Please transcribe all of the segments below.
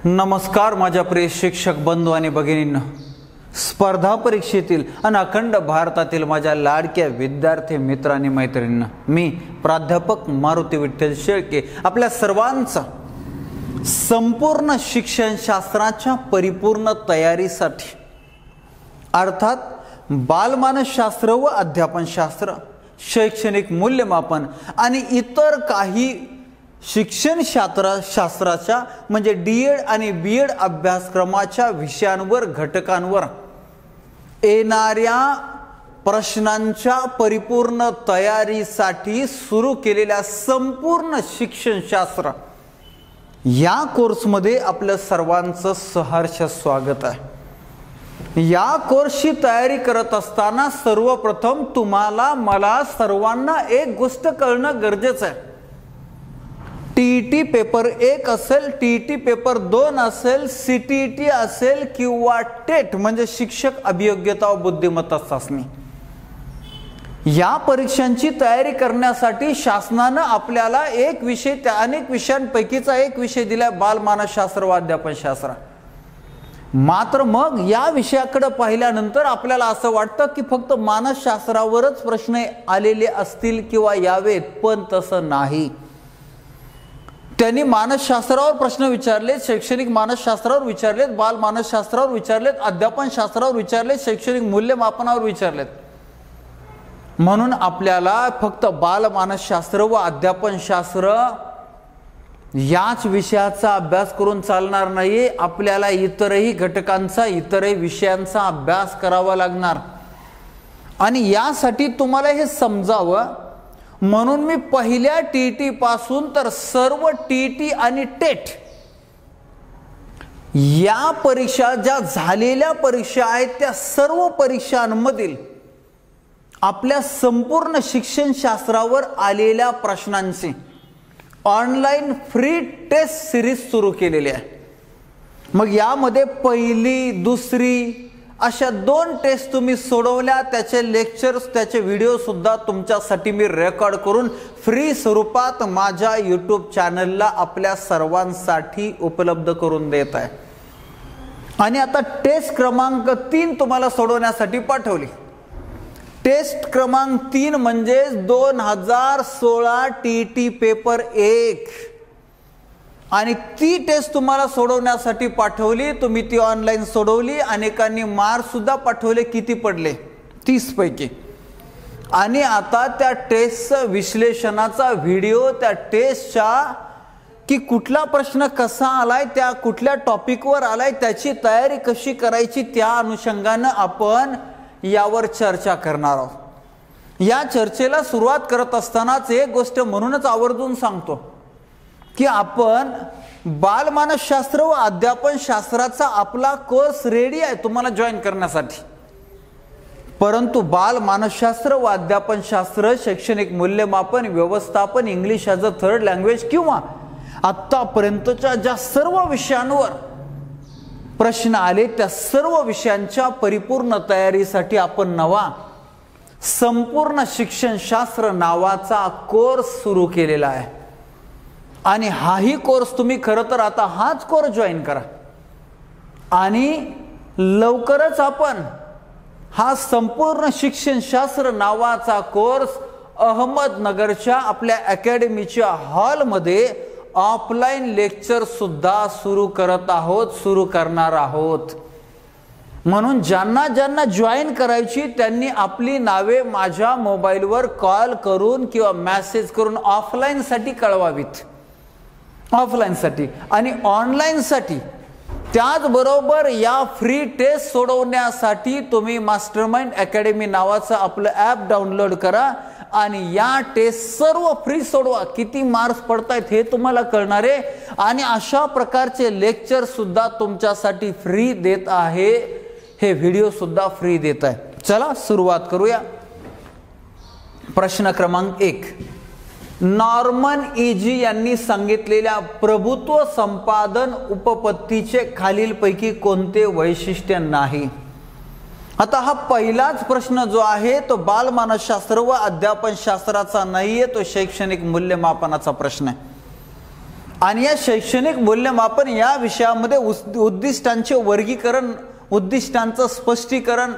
नमस्कार माझ्या प्रिय शिक्षक बंधू आणि भगिनींनो, स्पर्धा परीक्षेतील आणि अखंड भारतातील माझ्या लाडक्या विद्यार्थी मित्र आणि मैत्रिणींना मी प्राध्यापक मारुती विठ्ठल शेळके आपल्या सर्वांचा संपूर्ण शिक्षणशास्त्राच्या परिपूर्ण तयारीसाठी अर्थात बालमानसशास्त्र व अध्यापनशास्त्र, शैक्षणिक मूल्यमापन आणि इतर काही शिक्षण शास्त्राच्या म्हणजे डी.एड. आणि बी.एड. अभ्यासक्रमाच्या विषयांवर घटकांवर येणाऱ्या प्रश्नांच्या परिपूर्ण तयारीसाठी सुरू केलेल्या संपूर्ण शिक्षणशास्त्र या कोर्समध्ये आपलं सर्वांचं सहर्ष स्वागत आहे। या कोर्सची तयारी करत असताना सर्वप्रथम तुम्हाला मला सर्वांना एक गोष्ट कळणं गरजेचं आहे। टीईटी पेपर 1 असेल, टीईटी पेपर 2 असेल, सीटीईटी असेल किंवा टेट म्हणजे शिक्षक अभियोग्यता व बुद्धिमत्ता चाचणी, या परीक्षांची तयारी करण्यासाठी शासनाने आपल्याला एक विषय, त्या अनेक विषयांपैकीचा एक विषय दिलाय, बालमानसशास्त्र व अध्यापनशास्त्र। मात्र मग या विषयाकडे पाहिल्यानंतर आपल्याला असं वाटतं की फक्त मानसशास्त्रावरच प्रश्न आलेले असतील किंवा यावेत, पण तसं नाही। त्यांनी मानसशास्त्रावर प्रश्न विचारले, शैक्षणिक मानसशास्त्रावर विचारलेत, बाल मानसशास्त्रावर विचारलेत, अध्यापनशास्त्रावर विचारलेत, शैक्षणिक मूल्यमापनावर विचारलेत। म्हणून आपल्याला फक्त बाल मानसशास्त्र व अध्यापनशास्त्र याच विषयाचा अभ्यास करून चालणार नाही, आपल्याला इतरही घटकांचा, इतरही विषयांचा अभ्यास करावा लागणार। आणि यासाठी तुम्हाला हे समजावं म्हणून मी पहिल्या टीईटी पासून तर सर्व टीईटी आणि टेट या परीक्षा ज्या झालेल्या परीक्षा आहेत त्या सर्व परीक्षांमधील आपल्या संपूर्ण शिक्षणशास्त्रावर आलेल्या प्रश्नांची ऑनलाईन फ्री टेस्ट सिरीज सुरू केलेली आहे। मग यामध्ये पहिली, दुसरी अशा 2 टेस्ट तुम्ही सोडवल्या, त्याचे लेक्चर्स, त्याचे व्हिडिओ सुद्धा तुमच्यासाठी मी रेकॉर्ड करून फ्री स्वरूपात माझ्या यूट्यूब चॅनलला आपल्या सर्वांसाठी उपलब्ध करून देत आहे। आणि आता टेस्ट क्रमांक 3 तुम्हाला सोडवण्यासाठी पाठवली। टेस्ट क्रमांक 3 म्हणजे 2016 टीईटी पेपर 1 आणि ती टेस्ट तुम्हाला सोडवण्यासाठी पाठवली। तुम्ही ती ऑनलाईन सोडवली, अनेकांनी मार्क्स सुद्धा पाठवले, किती पडले 30 पैकी। आणि आता त्या टेस्टचा विश्लेषणाचा व्हिडिओ, त्या टेस्टच्या की कुठला प्रश्न कसा आलाय, त्या कुठल्या टॉपिकवर आलाय, त्याची तयारी कशी करायची, त्या अनुषंगाने आपण यावर चर्चा करणार आहोत। या चर्चेला सुरुवात करत असतानाच एक गोष्ट म्हणूनच आवर्जून सांगतो की आपण बालमानसशास्त्र व अध्यापनशास्त्राचा आपला कोर्स रेडी आहे तुम्हाला जॉईन करण्यासाठी, परंतु बालमानसशास्त्र व अध्यापनशास्त्र, शैक्षणिक मूल्यमापन, व्यवस्थापन, English as a third language किंवा आत्तापर्यंतच्या ज्या सर्व विषयांवर प्रश्न आले त्या सर्व विषयांच्या परिपूर्ण तयारीसाठी आपण नवा संपूर्ण शिक्षणशास्त्र नावाचा कोर्स सुरू केलेला आहे। आणि हाही कोर्स तुम्ही खरं तर आता हाच कोर्स जॉईन करा आणि लवकरच आपण हा संपूर्ण शिक्षणशास्त्र नावाचा कोर्स अहमदनगरच्या आपल्या अकॅडमीच्या हॉलमध्ये ऑफलाईन लेक्चर सुद्धा सुरू करत आहोत, सुरू करणार आहोत। म्हणून ज्यांना ज्यांना जॉईन करायची त्यांनी आपली नावे माझ्या मोबाईलवर कॉल करून किंवा मेसेज करून ऑफलाईन साठी कळवावीत, ऑफलाईन साठी। आणि ऑनलाईन साठी त्याचबरोबर या फ्री टेस्ट सोडवण्यासाठी तुम्ही मास्टरमाइंड अकॅडमी नावाचं आपलं ॲप डाउनलोड करा आणि या टेस्ट सर्व फ्री सोडवा। किती मार्क्स पडतायत हे तुम्हाला कळणार आहे आणि अशा प्रकारचे लेक्चर सुद्धा तुमच्यासाठी फ्री देत आहे, हे व्हिडिओ सुद्धा फ्री देत आहे। चला सुरुवात करूया। प्रश्न क्रमांक 1, नॉर्मन इजी यांनी सांगितलेल्या प्रभुत्व संपादन उपपत्तीचे खालीलपैकी कोणते वैशिष्ट्य नाही? आता हा पहिलाच प्रश्न जो आहे तो बालमानसशास्त्र व अध्यापनशास्त्राचा नाहीये, तो शैक्षणिक मूल्यमापनाचा प्रश्न आहे। आणि या शैक्षणिक मूल्यमापन या विषयामध्ये उद्दिष्टांचे वर्गीकरण, उद्दिष्टांचं स्पष्टीकरण,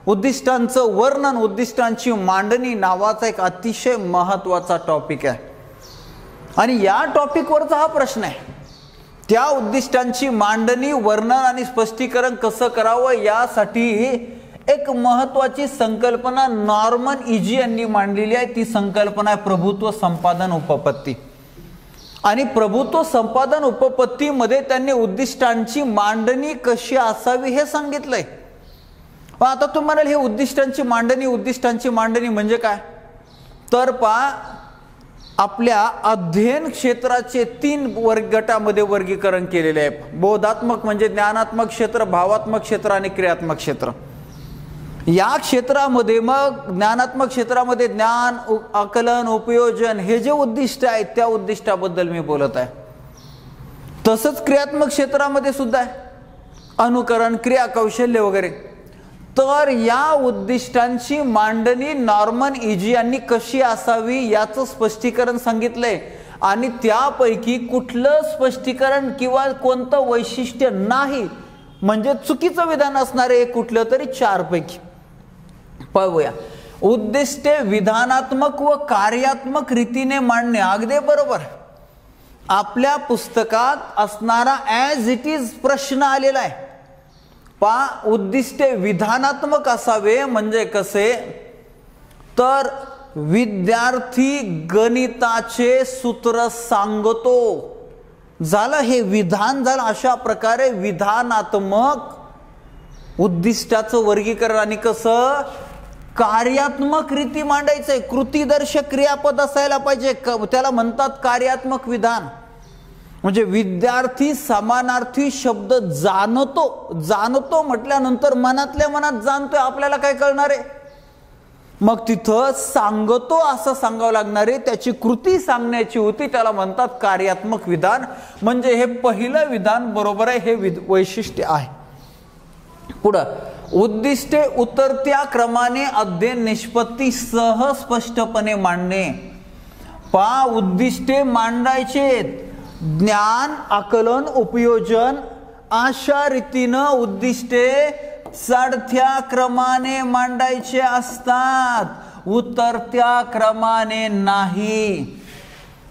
उद्दिष्टांचं वर्णन, उद्दिष्टांची मांडणी नावाचा एक अतिशय महत्त्वाचा टॉपिक आहे. आणि या टॉपिकवरचा हा प्रश्न आहे. त्या उद्दिष्टांची मांडणी, वर्णन आणि स्पष्टीकरण कसं करावं यासाठी एक महत्त्वाची संकल्पना नॉर्मन इजी यांनी मांडलेली आहे. ती संकल्पना आहे प्रभुत्व संपादन उपपत्ती. आणि प्रभुत्व संपादन उपपत्तीमध्ये त्यांनी उद्दिष्टांची मांडणी कशी असावी हे सांगितलंय. पण आता तुम्हाला हे उद्दिष्टांची मांडणी म्हणजे काय तर आपल्या अध्ययन क्षेत्राचे 3 गटामध्ये वर्गीकरण केलेले आहे. बोधात्मक म्हणजे ज्ञानात्मक क्षेत्र, भावात्मक क्षेत्र आणि क्रियात्मक क्षेत्र. या क्षेत्रामध्ये मग ज्ञानात्मक क्षेत्रामध्ये ज्ञान, आकलन, उपयोजन हे जे उद्दिष्ट आहेत त्या उद्दिष्टाबद्दल मी बोलत आहे. तसंच क्रियात्मक क्षेत्रामध्ये सुद्धा आहे अनुकरण, क्रिया, कौशल्य वगैरे. तर या उद्दिष्टांची मांडणी नॉर्मन इजी यांनी कशी असावी याचं स्पष्टीकरण सांगितलंय. आणि त्यापैकी कुठलं स्पष्टीकरण किंवा कोणतं वैशिष्ट्य नाही म्हणजे चुकीचं विधान असणारे कुठलं तरी 4 पैकी पाहूया. उद्दिष्टे विधानात्मक व कार्यात्मक रीतीने मांडणे. अगदी बरोबर. आपल्या पुस्तकात असणारा ॲज इट इज प्रश्न आलेला आहे. उद्दिष्टे विधानात्मक असावे म्हणजे कसे तर विद्यार्थी गणिताचे सूत्र सांगतो झालं, हे विधान झालं. अशा प्रकारे विधानात्मक उद्दिष्टाचं वर्गीकरण. आणि कसं कार्यात्मक रीती मांडायचंय, कृतीदर्शक क्रियापद असायला पाहिजे, त्याला म्हणतात कार्यात्मक विधान. म्हणजे विद्यार्थी समानार्थी शब्द जाणतो म्हटल्यानंतर मनातल्या मनात जाणतोय, आपल्याला काय कळणार आहे. मग तिथं सांगतो असं सांगावं लागणार आहे, त्याची कृती सांगण्याची होती, त्याला म्हणतात कार्यात्मक विधान. म्हणजे हे पहिलं विधान बरोबर आहे, हे वैशिष्ट्य आहे. पुढं उद्दिष्टे उतरत्या क्रमाने अध्ययन निष्पत्ती सह स्पष्टपणे मांडणे. उद्दिष्टे मांडायचे ज्ञान, आकलन, उपयोजन अशा रीतीनं उद्दिष्टे चढत्या क्रमाने मांडायचे असतात, उतरत्या क्रमाने नाही.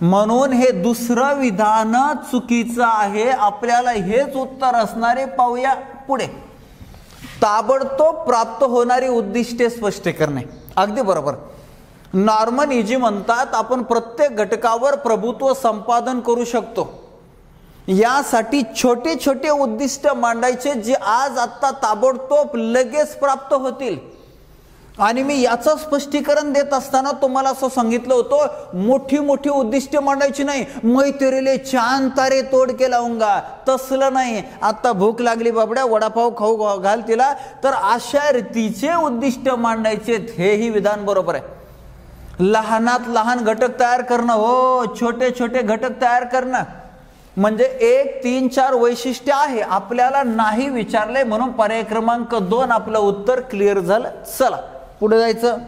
म्हणून हे दुसरं विधान चुकीचं आहे. आपल्याला हेच उत्तर असणारे पाहूया पुढे. ताबडतोब प्राप्त होणारी उद्दिष्टे स्पष्ट करणे. अगदी बरोबर. नॉर्मन इजी म्हणतात आपण प्रत्येक घटकावर प्रभुत्व संपादन करू शकतो. यासाठी छोटे छोटे उद्दिष्ट मांडायचे जे आज आत्ता ताबडतोब लगेच प्राप्त होतील. आणि मी याचं स्पष्टीकरण देत असताना तुम्हाला असं सांगितलं होतं मोठी मोठी उद्दिष्ट मांडायची नाही. मैं तेरे लिए चांद तारे तोड के लाऊंगा तसलं नाही. आता भूक लागली बाबड्या वडापाव खाऊ घाल तिला, तर अशा रीतीचे उद्दिष्ट मांडायचे. हेही विधान बरोबर आहे. लहानात लहान घटक तयार करणं, हो छोटे छोटे घटक तयार करणं म्हणजे 1, 3, 4 वैशिष्ट्य आहे. आपल्याला नाही विचारले म्हणून पर्याय क्रमांक 2 आपलं उत्तर क्लिअर झालं. चला पुढे जायचं.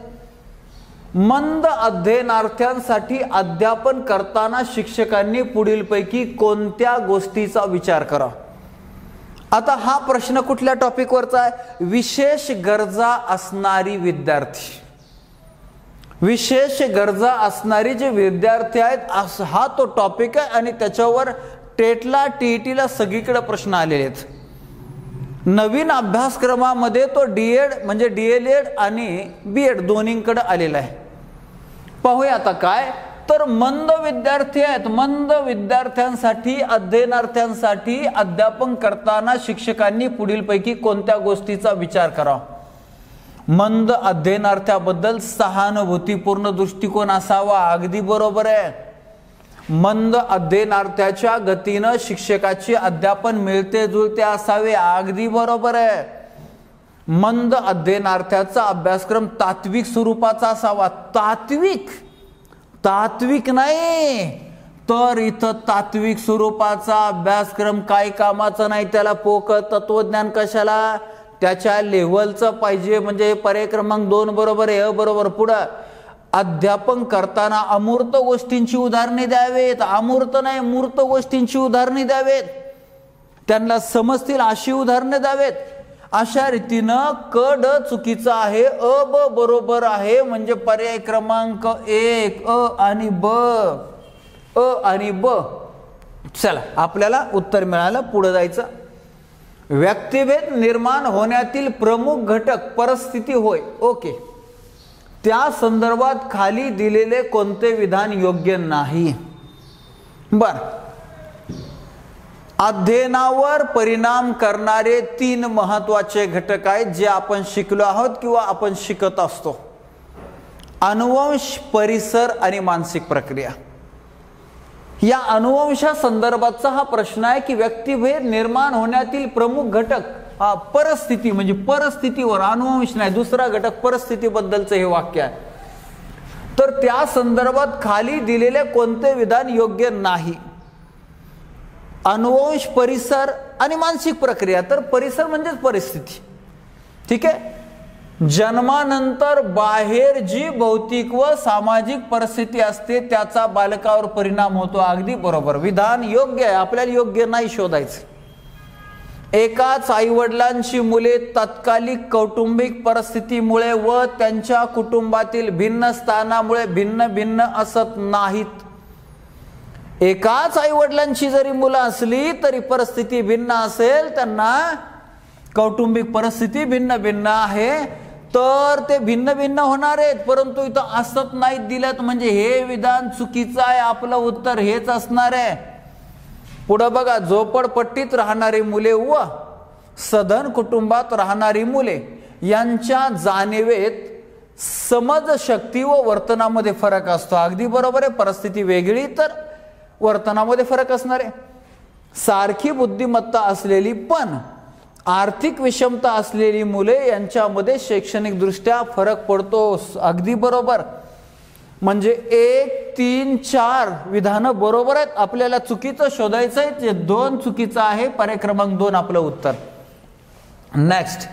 मंद अध्ययनार्थ्यांसाठी अध्यापन करताना शिक्षकांनी पुढीलपैकी कोणत्या गोष्टीचा विचार करावा. आता हा प्रश्न कुठल्या टॉपिकवरचा आहे. विशेष गरजा असणारी विद्यार्थी. विशेष गरजा असणारी जे विद्यार्थी आहेत हा तो टॉपिक आहे. आणि त्याच्यावर टेटला टीईटीला सगळीकडे प्रश्न आलेले आहेत. नवीन अभ्यासक्रमामध्ये तो डीएड म्हणजे डीएलएड आणि बीएड दोन्हीकडे आलेला आहे. पाहूया आता काय तर मंद विद्यार्थी आहेत. मंद विद्यार्थ्यांसाठी अध्ययनार्थ्यांसाठी अध्यापन करताना शिक्षकांनी पुढीलपैकी कोणत्या गोष्टीचा विचार करावा. मंद अध्ययनार्थ्याबद्दल सहानुभूतीपूर्ण दृष्टिकोन असावा. अगदी बरोबर आहे. मंद अध्ययनार्थ्याच्या गतीनं शिक्षकाचे अध्यापन मिळते जुळते असावे. अगदी बरोबर आहे. मंद अध्ययनार्थ्याचा अभ्यासक्रम तात्विक स्वरूपाचा असावा. तात्विक नाही तर इथं तात्विक स्वरूपाचा अभ्यासक्रम काही कामाचा नाही. त्याला पोकळ तत्वज्ञान कशाला, त्याच्या लेव्हलचं पाहिजे. म्हणजे पर्याय क्रमांक 2 बरोबर आहे. बरोबर. पुढं अध्यापन करताना अमूर्त गोष्टींची उदाहरणे द्यावेत, अमूर्त नाही मूर्त गोष्टींची उदाहरणे द्यावेत, त्यांना समजतील अशी उदाहरणे द्यावेत. अशा रीतीनं क ड चुकीचं आहे, अ ब बरोबर आहे. म्हणजे पर्याय क्रमांक 1 अ आणि ब, अ आणि ब. चला आपल्याला उत्तर मिळालं, पुढे जायचं. व्यक्तिभेद निर्माण होण्यातील प्रमुख घटक परिस्थिती होय. ओके, त्या संदर्भात खाली दिलेले कोणते विधान योग्य नाही? बर, अध्ययनावर परिणाम करणारे 3 महत्वाचे घटक आहेत जे आपण शिकलो आहोत किंवा आपण शिकत असतो. अनुवंश, परिसर आणि मानसिक प्रक्रिया. या अनुवंशा संदर्भाचा हा प्रश्न आहे की व्यक्तिभेद निर्माण होण्यातील प्रमुख घटक परिस्थिती, म्हणजे परिस्थितीवर, अनुवंश नाही, दुसरा घटक परिस्थितीबद्दलचं हे वाक्य आहे. तर त्या संदर्भात खाली दिलेले कोणते विधान योग्य नाही? अनुवंश, परिसर आणि मानसिक प्रक्रिया. तर परिसर म्हणजेच परिस्थिती. ठीक आहे. जन्मानंतर बाहेर जी भौतिक व सामाजिक परिस्थिती असते त्याचा बालकावर परिणाम होतो. अगदी बरोबर, विधान योग्य आहे. आपल्याला योग्य नाही शोधायचं. एकाच आईवडिलांची मुले तात्कालिक कौटुंबिक परिस्थितीमुळे व त्यांच्या कुटुंबातील भिन्न स्थानामुळे भिन्न भिन्न असत नाहीत. एकाच आईवडिलांची जरी मुलं असली तरी परिस्थिती भिन्न असेल, त्यांना कौटुंबिक परिस्थिती भिन्न भिन्न आहे, तर ते भिन्न भिन्न होणार आहेत. परंतु इथं असत नाहीत दिलं म्हणजे हे विधान चुकीचं आहे. आपलं उत्तर हेच असणार आहे. पुढे बघा, झोपडपट्टीत राहणारी मुले व सधन कुटुंबात राहणारी मुले यांच्या जाणीवेत, समजशक्ती व वर्तनामध्ये फरक असतो. अगदी बरोबर आहे. परिस्थिती वेगळी तर वर्तनामध्ये फरक असणार आहे. सारखी बुद्धिमत्ता असलेली पण आर्थिक विषमता असलेली मुले यांच्यामध्ये शैक्षणिक दृष्ट्या फरक पडतो. अगदी बरोबर. म्हणजे 1, 3, 4 विधानं बरोबर आहेत. आपल्याला चुकीचं शोधायचं आहे, ते 2 चुकीचं आहे. पर्याय क्रमांक 2 आपलं उत्तर. नेक्स्ट,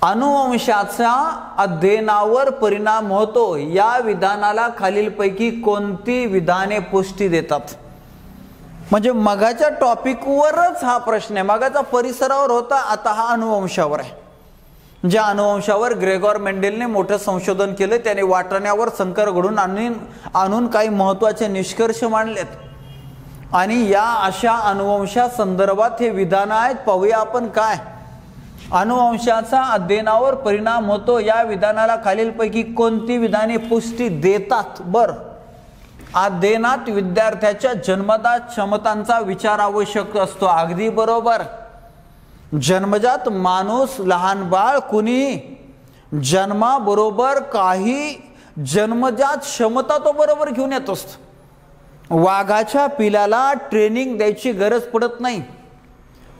अनुवंशाचा अध्ययनावर परिणाम होतो या विधानाला खालीलपैकी कोणती विधाने पुष्टी देतात? म्हणजे मगाच्या टॉपिकवरच हा प्रश्न आहे. मगाचा परिसरावर होता, आता हा अनुवंशावर आहे. ज्या अनुवंशावर ग्रेगॉर मेंडेलने मोठं संशोधन केलं, त्याने वाटाण्यावर संकर घडून आणून काही महत्वाचे निष्कर्ष मांडलेत. आणि या अशा अनुवंशा संदर्भात हे विधान आहेत. पाहूया आपण काय. अनुवंशाचा अध्ययनावर परिणाम होतो या विधानाला खालीलपैकी कोणती विधाने पुष्टी देतात? बर, अध्ययनात विद्यार्थ्याच्या जन्मजात क्षमतांचा विचार आवश्यक असतो. अगदी बरोबर. जन्मजात माणूस, लहान बाळ, कुणी जन्माबरोबर काही जन्मजात क्षमता तो बरोबर घेऊन येत असतो. वाघाच्या पिलाला ट्रेनिंग द्यायची गरज पडत नाही.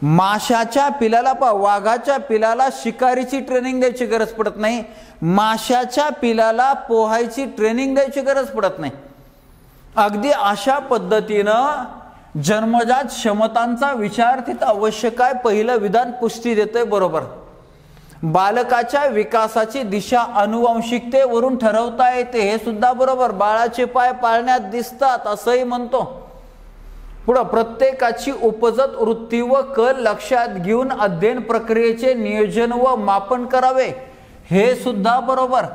माशाच्या पिलाला वाघाच्या पिलाला शिकारीची ट्रेनिंग द्यायची गरज पडत नाही. माशाच्या पिलाला पोहायची ट्रेनिंग द्यायची गरज पडत नाही. अगदी अशा पद्धतीनं जन्मजात क्षमतांचा विचार तिथं आवश्यक आहे. पहिलं विधान पुष्टी देतंय. बरोबर. बालकाच्या विकासाची दिशा अनुवंशिकतेवरून ठरवता येते. हे सुद्धा बरोबर. बाळाचे पाय पाळण्यात दिसतात असंही म्हणतो. पुढं, प्रत्येकाची उपजत वृत्ती व कल लक्षात घेऊन अध्ययन प्रक्रियेचे नियोजन व मापन करावे. हे सुद्धा बरोबर.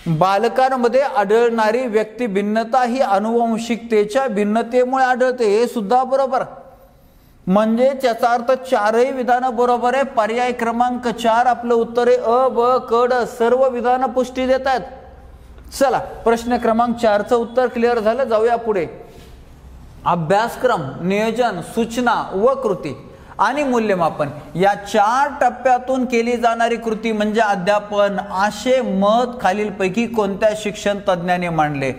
बालकांमध्ये आढळणारी व्यक्ती भिन्नता ही अनुवंशिकतेच्या भिन्नतेमुळे आढळते. हे सुद्धा बरोबर. म्हणजे त्याचा अर्थ 4ही विधानं बरोबर आहे. पर्याय क्रमांक 4 आपलं उत्तर आहे. अ ब क ड सर्व विधानं पुष्टी देत आहेत. चला, प्रश्न क्रमांक 4चं उत्तर क्लिअर झालं. जाऊया पुढे. अभ्यासक्रम, नियोजन, सूचना व कृती आणि मूल्यमापन या 4 टप्प्यातून केली जाणारी कृती म्हणजे अध्यापन, असे मत खालीलपैकी कोणत्या शिक्षण तज्ञाने मांडले?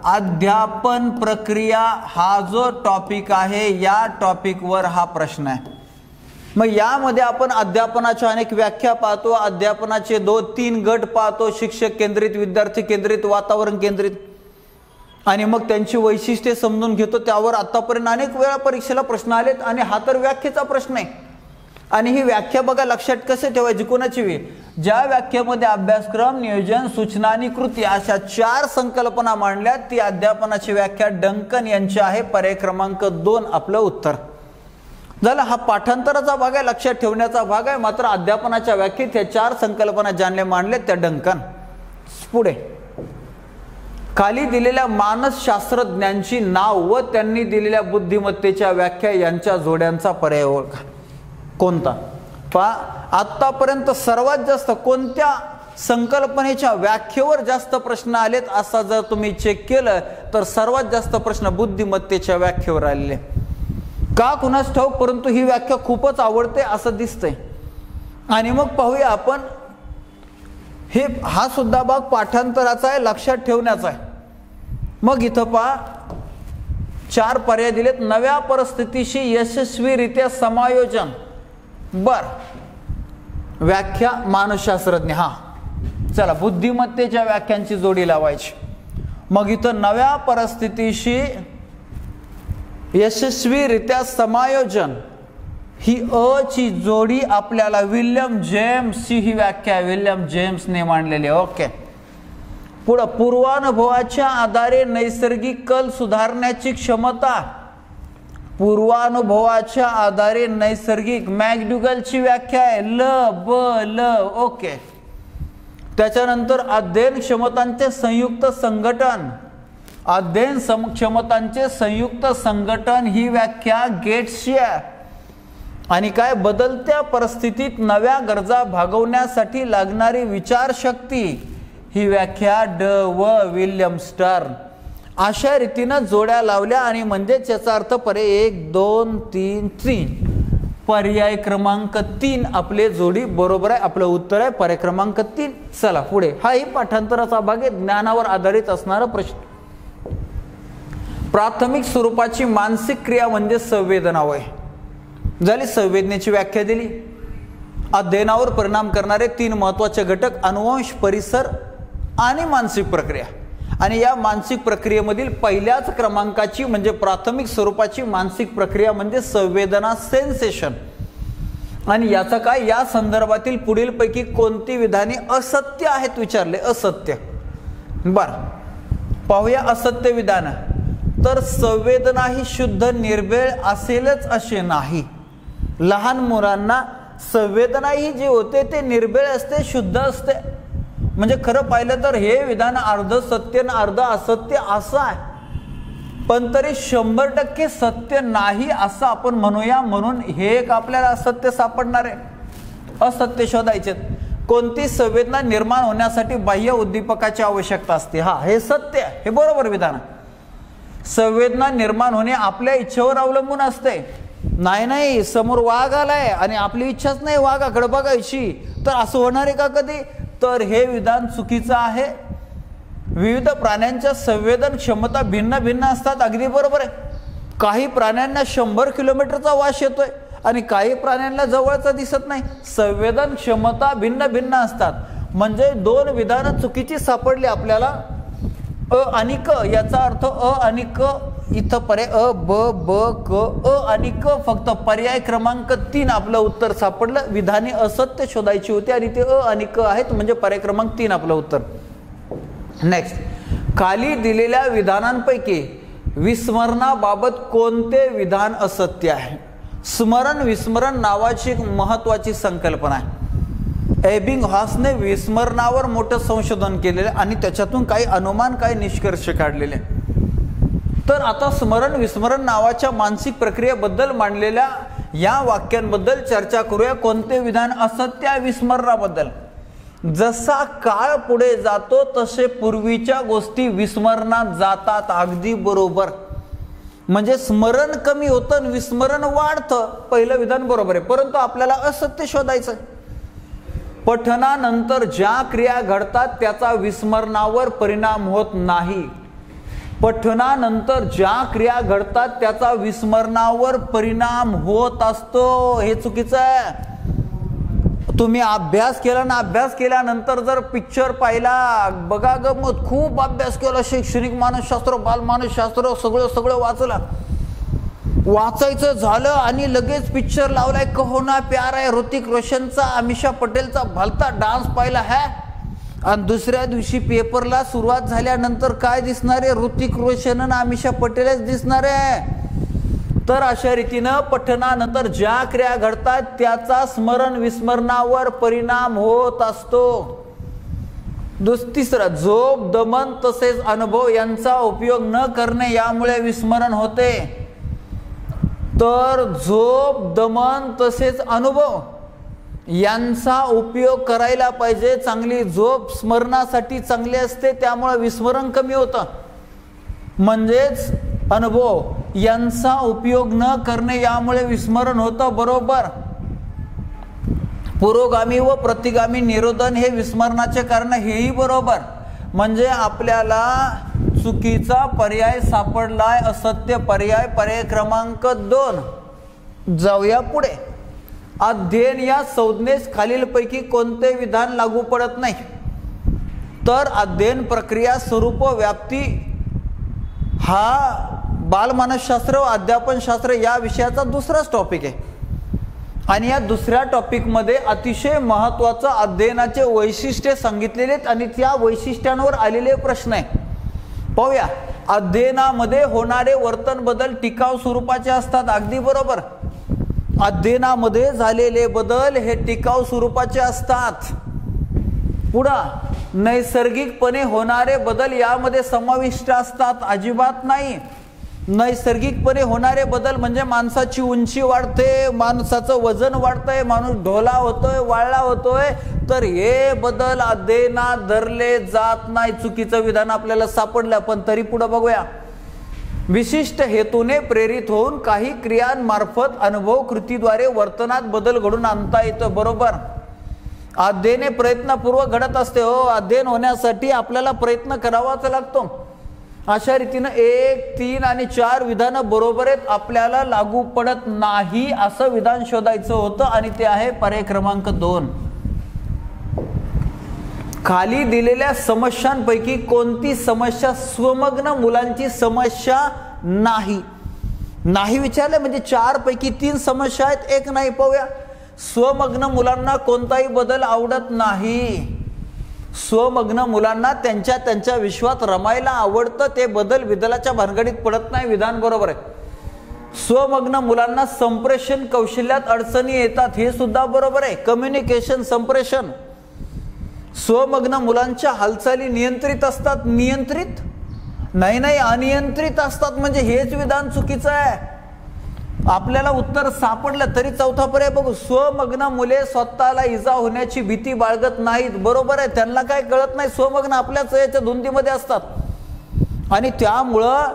अध्यापन प्रक्रिया हा जो टॉपिक आहे, या टॉपिकवर हा प्रश्न आहे. मग यामध्ये आपण अध्यापनाच्या अनेक व्याख्या पाहतो. अध्यापनाचे 2-3 गट पाहतो. शिक्षक केंद्रित, विद्यार्थी केंद्रित, वातावरण केंद्रित. आणि मग त्यांची वैशिष्ट्ये समजून घेतो. त्यावर आतापर्यंत अनेक वेळा परीक्षेला प्रश्न आलेत आणि हा तर व्याख्येचा प्रश्न आहे. आणि ही व्याख्या बघा लक्षात कसे ठेवायची, कोणाची ज्या व्याख्येमध्ये अभ्यासक्रम, नियोजन, सूचना आणि कृती अशा 4 संकल्पना मांडल्या, ती अध्यापनाची व्याख्या डंकन यांची आहे. पर्याय क्रमांक 2 आपलं उत्तर झालं. हा पाठांतराचा भाग आहे, लक्षात ठेवण्याचा भाग आहे. मात्र अध्यापनाच्या व्याख्येत ह्या 4 संकल्पना ज्यांनी मांडल्या त्या डंकन. पुढे खाली दिलेल्या मानसशास्त्रज्ञांची नाव व त्यांनी दिलेल्या बुद्धिमत्तेच्या व्याख्या यांच्या जोड्यांचा पर्याय ओळखा. कोणता? पहा, आतापर्यंत सर्वात जास्त कोणत्या संकल्पनेच्या व्याख्येवर जास्त प्रश्न आलेत असा जर तुम्ही चेक केलं तर सर्वात जास्त प्रश्न बुद्धिमत्तेच्या व्याख्येवर आलेले. का कुणास ठाऊक, परंतु ही व्याख्या खूपच आवडते असं दिसतंय. आणि मग पाहूया आपण, हा सुद्धा भाग पाठांतराचा आहे, लक्षात ठेवण्याचा आहे. मग इथं पहा 4 पर्याय दिलेत. नव्या परिस्थितीशी यशस्वीरित्या समायोजन. बर, व्याख्या मानसशास्त्रज्ञ. हा चला, बुद्धिमत्तेच्या व्याख्यांची जोडी लावायची. मग इथं नव्या परिस्थितीशी यशस्वीरित्या समायोजन ही अ ची जोडी आपल्याला विल्यम जेम्सची ही व्याख्या विल्यम जेम्सने मांडलेली. ओके. पुढं पूर्वानुभवाच्या आधारे नैसर्गिक कल सुधारण्याची क्षमता. पूर्वानुभवाच्या आधारे नैसर्गिक मॅकडुगलची व्याख्या आहे ल. ओके. त्याच्यानंतर अध्ययन क्षमतांचे संयुक्त संघटन. अध्ययन क्षमतांचे संयुक्त संघटन ही व्याख्या गेट्सची आहे. आणि काय? बदलत्या परिस्थितीत नव्या गरजा भागवण्यासाठी लागणारी विचारशक्ती ही व्याख्या ड व विल्यम स्टर्न. अशा रीतीनं जोड्या लावल्या आणि म्हणजेच याचा अर्थ पर्याय 1 2 3 3. पर्याय क्रमांक 3 आपले जोडी बरोबर आहे. आपलं उत्तर आहे पर्याय क्रमांक 3. चला पुढे. हाही पाठांतराचा भाग आहे, ज्ञानावर आधारित असणारा प्रश्न. प्राथमिक स्वरूपाची मानसिक क्रिया म्हणजे संवेदना होय. झाली. संवेदनेची व्याख्या दिली. अध्ययनावर परिणाम करणारे 3 महत्त्वाचे घटक: अनुवंश, परिसर आणि मानसिक प्रक्रिया. आणि या मानसिक प्रक्रियेमधील पहिल्याच क्रमांकाची म्हणजे प्राथमिक स्वरूपाची मानसिक प्रक्रिया म्हणजे संवेदना, सेन्सेशन. आणि याचा काय? या संदर्भातील पुढीलपैकी कोणती विधाने असत्य आहेत विचारले. असत्य. बरं, पाहूया असत्य विधान. तर संवेदना ही शुद्ध निर्भेळ असेलच असे नाही. लहान मुलांना संवेदना ही जी होते ते निर्भेळ असते, शुद्ध असते. म्हणजे खरं पाहिलं तर हे विधान अर्ध सत्य आणि अर्ध असत्य असं आहे, पण तरी 100% सत्य नाही असं आपण म्हणूया. म्हणून हे एक आपल्याला असत्य सापडणार आहे. असत्य शोधायचे. कोणती संवेदना निर्माण होण्यासाठी बाह्य उद्दीपकाची आवश्यकता असते. हा, हे सत्य आहे, हे बरोबर विधान आहे. संवेदना निर्माण होणे आपल्या इच्छेवर अवलंबून असते. नाही समोर वाघ आलाय आणि आपली इच्छाच नाही वाघाकडे बघायची, तर असं होणार आहे का कधी? तर हे विधान चुकीचं आहे. विविध प्राण्यांच्या संवेदन क्षमता भिन्न भिन्न असतात. अगदी बरोबर आहे. काही प्राण्यांना 100 किलोमीटरचा वास येतोय आणि काही प्राण्यांना जवळचा दिसत नाही. संवेदन क्षमता भिन्न भिन्न असतात. म्हणजे 2 विधानं चुकीची सापडली आपल्याला. अ आणि क, याचा अर्थ अ आणि क. इथं पर्याय अ ब ब क, अ आणि क. फक्त पर्याय क्रमांक 3 आपलं उत्तर सापडलं. विधाने असत्य शोधायची होती आणि ते अ आणि क आहेत, म्हणजे पर्याय क्रमांक 3 आपलं उत्तर. नेक्स्ट. खाली दिलेल्या विधानांपैकी विस्मरणाबाबत कोणते विधान असत्य आहे? स्मरण विस्मरण नावाची एक महत्वाची संकल्पना आहे. एबिंगहॉसने विस्मरणावर मोठं संशोधन केलेलं आणि त्याच्यातून काही अनुमान, काही निष्कर्ष काढलेले. तर आता स्मरण विस्मरण नावाच्या मानसिक प्रक्रियेबद्दल मांडलेल्या या वाक्यांबद्दल चर्चा करूया. कोणते विधान असत्य आहे विस्मरणाबद्दल? जसा काळ पुढे जातो तसे पूर्वीच्या गोष्टी विस्मरणात जातात. अगदी बरोबर. म्हणजे स्मरण कमी होतं आणि विस्मरण वाढतं. पहिलं विधान बरोबर आहे, परंतु आपल्याला असत्य शोधायचं. पठनानंतर ज्या क्रिया घडतात त्याचा विस्मरणावर परिणाम होत नाही. पठनानंतर ज्या क्रिया घडतात त्याचा विस्मरणावर परिणाम होत असतो. हे चुकीचं आहे. तुम्ही अभ्यास केला ना, अभ्यास केल्यानंतर जर पिक्चर पाहिला, बघा ग, मग खूप अभ्यास केला, शैक्षणिक मानसशास्त्र, बालमानसशास्त्र, सगळं वाचलं, वाचायचं झालं आणि लगेच पिक्चर लावलाय कहो ना प्यार आहे ऋतिक रोशनचा, अमिषा पटेलचा भलता डान्स पाहिला है, आणि दुसऱ्या दिवशी पेपरला सुरुवात झाल्यानंतर काय दिसणार आहे, ऋतिक रोशन आणि अमिषा पटेलच दिसणार आहे. तर अशा रीतीनं पठणानंतर ज्या क्रिया घडतात त्याचा स्मरण विस्मरणावर परिणाम होत असतो. तिसरा, झोप, दमन तसेच अनुभव यांचा उपयोग न करणे यामुळे विस्मरण होते. तर झोप, दमन तसेच अनुभव यांचा उपयोग करायला पाहिजे. चांगली झोप स्मरणासाठी चांगली असते, त्यामुळे विस्मरण कमी होतं. म्हणजेच अनुभव यांचा उपयोग न करणे यामुळे विस्मरण होतं. बरोबर. पुरोगामी व प्रतिगामी निरोधन हे विस्मरणाचे कारण, हेही बरोबर. म्हणजे आपल्याला चुकीचा पर्याय सापडलाय, असत्य पर्याय. पर्याय क्रमांक 2. जाऊया पुढे. अध्ययन या संज्ञेस खालीलपैकी कोणते विधान लागू पडत नाही. तर अध्ययन प्रक्रिया, स्वरूप, व्याप्ती हा बालमानसशास्त्र व अध्यापनशास्त्र या विषयाचा दुसराच टॉपिक आहे. आणि या दुसऱ्या टॉपिकमध्ये अतिशय महत्त्वाचं अध्ययनाचे वैशिष्ट्ये सांगितलेले आहेत आणि त्या वैशिष्ट्यांवर आलेले प्रश्न आहे. पाहूया. अध्ययनामध्ये होणारे वर्तन बदल टिकाऊ स्वरूपाचे असतात. अगदी बरोबर. अध्ययनामध्ये झालेले बदल हे टिकाऊ स्वरूपाचे असतात. पुढं नैसर्गिकपणे होणारे बदल यामध्ये समाविष्ट असतात. अजिबात नाही. नैसर्गिकपणे होणारे बदल म्हणजे माणसाची उंची वाढते, माणसाचं वजन वाढतंय, माणूस ढोला होतोय, वाळला होतोय, तर हे बदल अध्ययनात धरले जात नाही. चुकीचं विधान आपल्याला सापडलं. पण तरी पुढे बघूया. विशिष्ट हेतूने प्रेरित होऊन काही क्रियांमार्फत अनुभव कृतीद्वारे वर्तनात बदल घडून आणता येतं. बरोबर. अध्ययन प्रयत्नपूर्वक घडत असते. हो, अध्ययन होण्यासाठी आपल्याला प्रयत्न करावाच लागतो. अशा रीतीनं 1, 3 आणि 4 विधानं बरोबर आहेत. आपल्याला लागू पडत नाही असं विधान शोधायचं होतं आणि ते आहे पर्याय क्रमांक 2. खाली दिलेल्या समस्यांपैकी कोणती समस्या स्वमग्न मुलांची समस्या नाही. नाही विचारलं म्हणजे 4 पैकी 3 समस्या आहेत, 1 नाही. पाहूया. स्वमग्न मुलांना कोणताही बदल आवडत नाही. स्वमग्न मुलांना त्यांच्या विश्वात रमायला आवडतं. ते बदलाच्या भानगडीत पडत नाही. विधान बरोबर आहे. स्वमग्न मुलांना संप्रेषण कौशल्यात अडचणी येतात. हे सुद्धा बरोबर आहे. कम्युनिकेशन, संप्रेषण. स्वमग्न मुलांच्या हालचाली नियंत्रित असतात. नियंत्रित नाही, अनियंत्रित असतात. म्हणजे हेच विधान चुकीचं आहे. आपल्याला उत्तर सापडलं तरी चौथा पर्याय बघू. स्वमग्न मुले स्वतःला इजा होण्याची भीती बाळगत नाहीत. बरोबर आहे. त्यांना काय कळत नाही. स्वमग्न आपल्याच याच्या धुंदीमध्ये असतात आणि त्यामुळं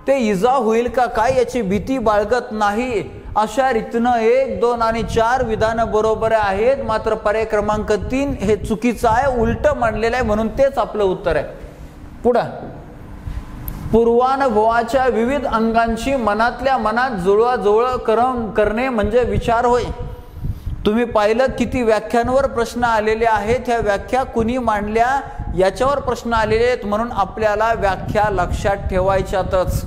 ते इजा होईल का काय याची भीती बाळगत नाही. अशा रीतीनं 1, 2 आणि 4 विधानं बरोबर आहेत. मात्र पर्याय क्रमांक 3 हे चुकीचं आहे, उलट मांडलेलं आहे, म्हणून तेच आपलं उत्तर आहे. पुढं. पूर्वानुभवाच्या विविध अंगांशी मनातल्या मनात जुळवाजुळव करणे म्हणजे विचार होय. तुम्ही पाहिलं किती व्याख्यांवर प्रश्न आलेले आहेत. ह्या व्याख्या कुणी मांडल्या याच्यावर प्रश्न आलेले आहेत, म्हणून आपल्याला व्याख्या लक्षात ठेवायच्यातच.